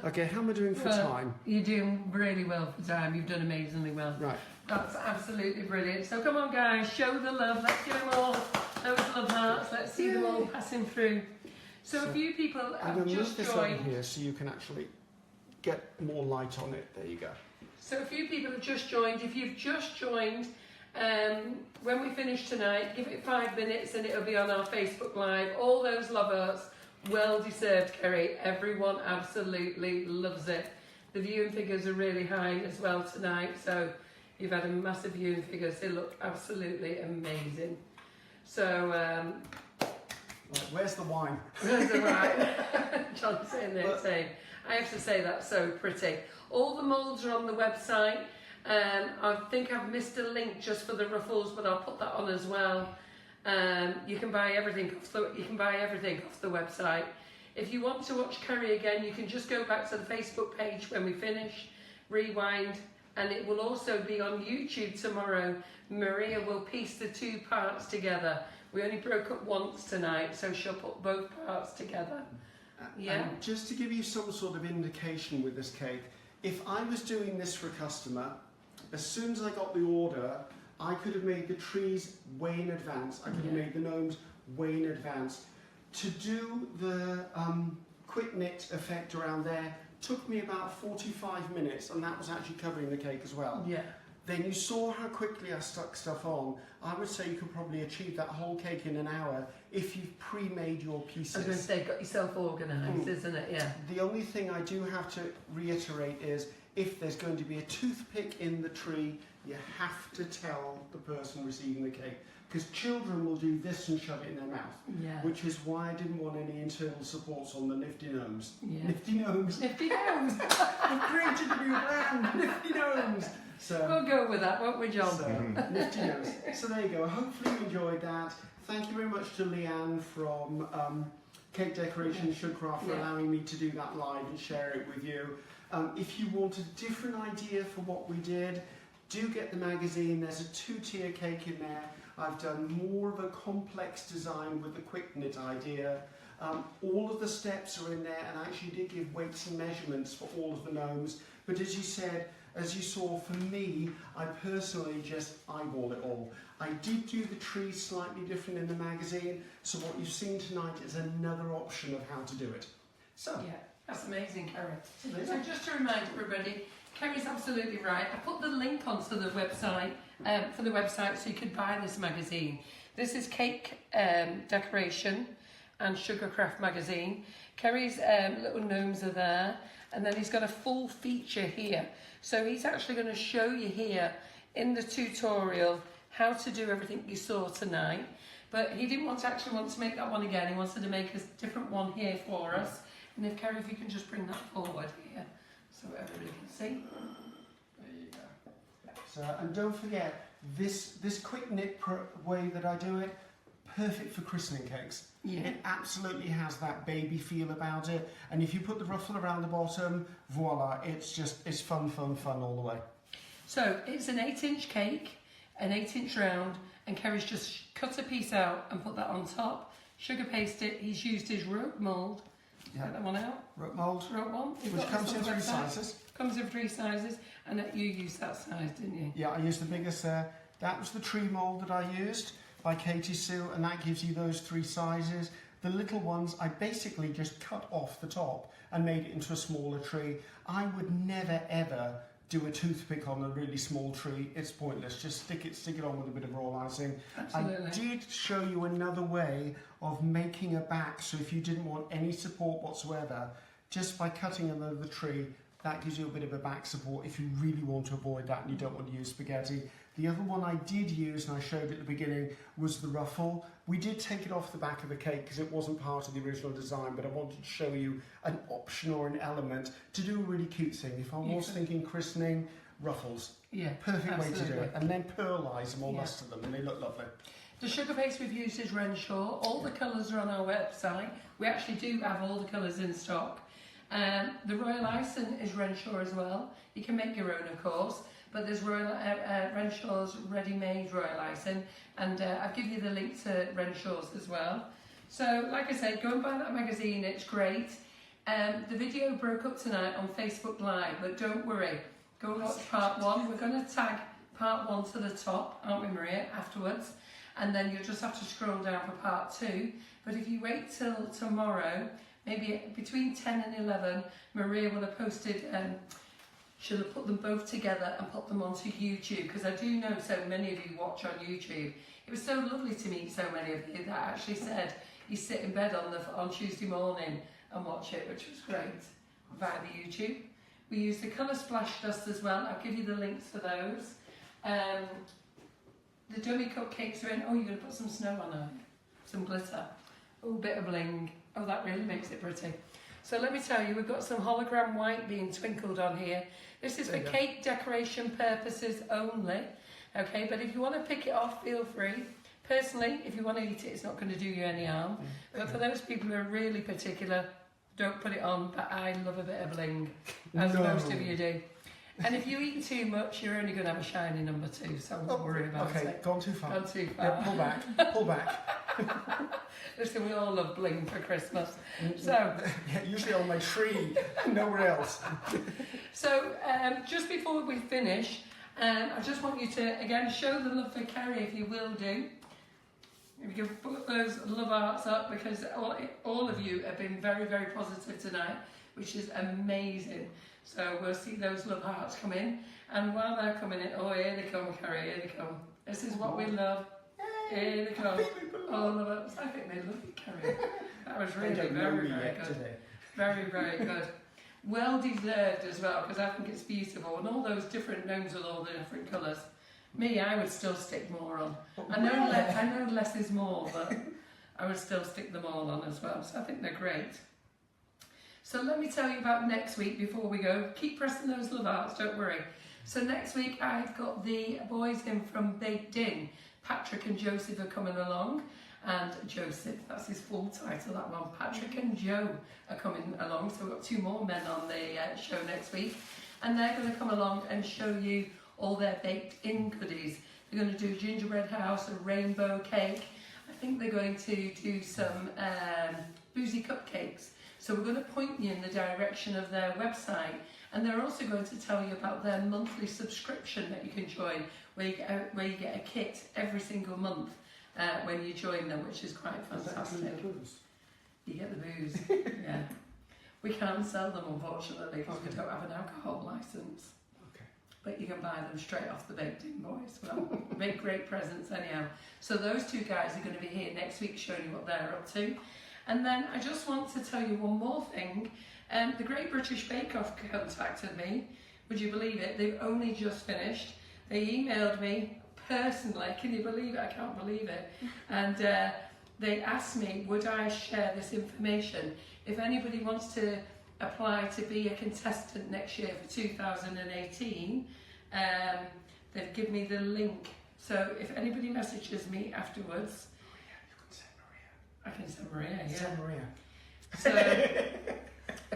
Okay, how am I doing for time? You're doing really well for time. You've done amazingly well. Right. That's absolutely brilliant. So come on, guys, show the love. Let's give them all those love hearts. Let's see them all passing through. So a few people I'm have going to move just this over joined. here so you can actually get more light on it. There you go. So a few people have just joined. If you've just joined, when we finish tonight, give it 5 minutes and it'll be on our Facebook Live. All those love hearts Well deserved, Ceri. Everyone absolutely loves it. The viewing figures are really high as well tonight, so you've had a massive viewing figures. They look absolutely amazing. So, Right, where's the wine? Where's the wine? John's sitting there saying, I have to say that's so pretty. All the moulds are on the website. I think I've missed a link just for the ruffles, but I'll put that on as well. You can buy everything off the website. If you want to watch Ceri again, you can just go back to the Facebook page when we finish, rewind, and it will also be on YouTube tomorrow. Maria will piece the two parts together. We only broke up once tonight, so she'll put both parts together. Yeah. And just to give you some sort of indication with this cake, if I was doing this for a customer, as soon as I got the order, I could have made the trees way in advance. I could have made the gnomes way in advance. To do the quick knit effect around there took me about 45 minutes, and that was actually covering the cake as well. Yeah. Then you saw how quickly I stuck stuff on. I would say you could probably achieve that whole cake in an hour if you've pre-made your pieces. I was going to say, got yourself organised, isn't it? Yeah. The only thing I do have to reiterate is, if there's going to be a toothpick in the tree, you have to tell the person receiving the cake. Because children will do this and shove it in their mouth. Yeah. Which is why I didn't want any internal supports on the nifty gnomes. Yeah. Nifty gnomes. Nifty gnomes. I've created a new brand, Nifty Gnomes. So, We'll go with that, won't we, John? so Nifty Gnomes. So there you go. Hopefully you enjoyed that. Thank you very much to Leanne from Cake Decoration Sugarcraft for allowing me to do that live and share it with you. If you want a different idea for what we did, do get the magazine. There's a 2-tier cake in there. I've done more of a complex design with the quick knit idea. All of the steps are in there, and I actually did give weights and measurements for all of the gnomes. But as you said, as you saw, for me, I personally just eyeball it all. I did do the trees slightly different in the magazine, so what you've seen tonight is another option of how to do it. So, yeah, that's amazing, Ceri. So just to remind everybody, Ceri's absolutely right. I put the link onto the website for the website so you could buy this magazine. This is Cake Decoration and Sugarcraft magazine. Ceri's little gnomes are there, and then he's got a full feature here. So he's actually going to show you here in the tutorial how to do everything you saw tonight. But he didn't want to make that one again. He wanted to make a different one here for us. And if Ceri, if you can just bring that forward here so everybody can see. There you go. So, and don't forget, this quick knit way that I do it, perfect for christening cakes. Yeah. It absolutely has that baby feel about it. And if you put the ruffle around the bottom, voila, it's fun all the way. So it's an 8-inch cake, an 8-inch round, and Ceri's just cut a piece out and put that on top. Sugar paste it. He's used his rope mould. Yeah. Get that one out. Rope mould. Rope one. Which comes in 3 sizes. Comes in 3 sizes, and you used that size, didn't you? Yeah, I used the biggest there. That was the tree mould that I used by Katy Sue, and that gives you those 3 sizes. The little ones, I basically just cut off the top and made it into a smaller tree. I would never ever do a toothpick on a really small tree. It's pointless. Just stick it on with a bit of raw icing. Absolutely. I did show you another way of making a back, so if you didn't want any support whatsoever, just by cutting under the tree, that gives you a bit of a back support if you really want to avoid that and you don't want to use spaghetti. The other one I did use, and I showed at the beginning, was the ruffle. We did take it off the back of the cake because it wasn't part of the original design, but I wanted to show you an option or an element to do a really cute thing. If I was thinking christening, ruffles. Yeah, perfect absolutely. way to do it. And then pearlise them or luster them, and they look lovely. The sugar paste we've used is Renshaw. All the colours are on our website. We actually do have all the colours in stock. The Royal Icing is Renshaw as well. You can make your own, of course, but there's Renshaw's ready-made Royal Icing, and I'll give you the link to Renshaw's as well. So, like I said, go and buy that magazine, it's great. The video broke up tonight on Facebook Live, but don't worry, go and watch part 1. We're going to tag part 1 to the top, aren't we, Maria, afterwards, and then you'll just have to scroll down for part 2. But if you wait till tomorrow, maybe between 10 and 11, Maria will have posted, she'll have put them both together and put them onto YouTube, because I do know so many of you watch on YouTube. It was so lovely to meet so many of you that actually said you sit in bed on Tuesday morning and watch it, which was great, via the YouTube. We use the colour splash dust as well. I'll give you the links for those. The dummy cupcakes are in. Oh, you're going to put some snow on them, some glitter. Oh, bit of bling. Oh, that really makes it pretty. So let me tell you, we've got some hologram white being twinkled on here. This is for cake decoration purposes only. Okay, but if you want to pick it off, feel free. Personally, if you want to eat it, it's not going to do you any harm. But for those people who are really particular, don't put it on. But I love a bit of bling, as most of you do. And if you eat too much, you're only going to have a shiny number 2, so I won't worry about it. Okay, gone too far. Gone too far. Yeah, pull back, pull back. Listen, we all love bling for Christmas. So, yeah, usually on my tree, nowhere else. So, just before we finish, I just want you to, again, show the love for Ceri if you will do. If you can put those love hearts up, because all of you have been very, very positive tonight, which is amazing. So we'll see those love hearts come in. And while they're coming in, oh, here they come, Ceri, here they come. This is what we love. Here they come. All of us. I think they love you, Ceri. That was really very, very good. Very, very good. Well deserved as well, because I think it's beautiful. And all those different gnomes with all the different colours. Me, I would still stick more on. I know less is more, but I would still stick them all on as well. So I think they're great. So let me tell you about next week before we go. Keep pressing those love hearts, don't worry. So next week I've got the boys in from Baked In. Patrick and Joseph are coming along. And Joseph, that's his full title, that one. Patrick and Joe are coming along. So we've got 2 more men on the show next week. And they're going to come along and show you all their baked in goodies. They're going to do gingerbread house, a rainbow cake. I think they're going to do some boozy cupcakes. So we're going to point you in the direction of their website, and they're also going to tell you about their monthly subscription that you can join, where you get a kit every single month when you join them, which is quite fantastic. You get the booze, yeah. We can't sell them, unfortunately, because we don't have an alcohol licence. But you can buy them straight off the Baked In boys. Well, make great presents anyhow. So those 2 guys are going to be here next week showing you what they're up to. And then I just want to tell you one more thing. The Great British Bake Off contacted me. Would you believe it? They've only just finished. They emailed me personally. Can you believe it? I can't believe it. And they asked me, would I share this information? If anybody wants to apply to be a contestant next year for 2018, they've given me the link. So if anybody messages me afterwards, I can send Maria, yeah. Send Maria. So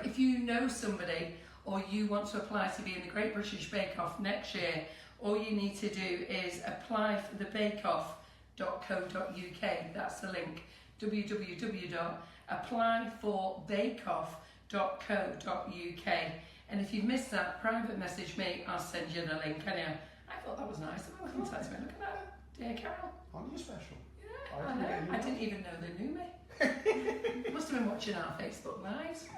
if you know somebody or you want to apply to be in the Great British Bake Off next year, all you need to do is apply for the bakeoff.co.uk. That's the link, www.applyforbakeoff.co.uk. And if you've missed that, private message me, I'll send you the link. Anyhow, I thought that was nice. Someone contacted me. Look at that. Dear Carol. Aren't you special? Yeah, I know. I didn't even know they knew me. Must have been watching our Facebook Lives.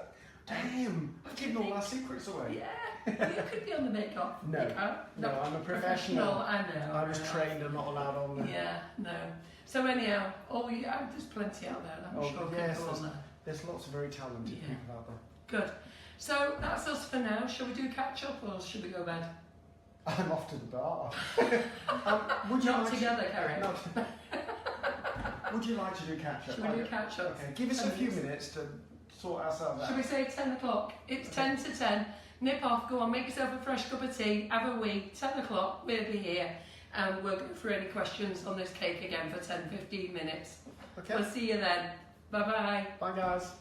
Damn! Keeping all our secrets away. Yeah, you could be on the Bake-Off. No, I'm a professional. I know. I was trained and not allowed on there. Yeah, no. So anyhow, there's plenty out there. I'm sure yes, people on there. There's lots of very talented people out there. Good. So that's us for now. Shall we do catch up or should we go bed? I'm off to the bar. Would you not together, Ceri? Would you like to do catch up? Should we do catch up? Okay, give us a few minutes to sort ourselves out. Should we say 10 o'clock? It's 10 to 10. Nip off, go on, make yourself a fresh cup of tea, have a wee. 10 o'clock, we'll be here. And we'll go through any questions on this cake again for 10-15 minutes. Okay. We'll see you then. Bye-bye. Bye, guys.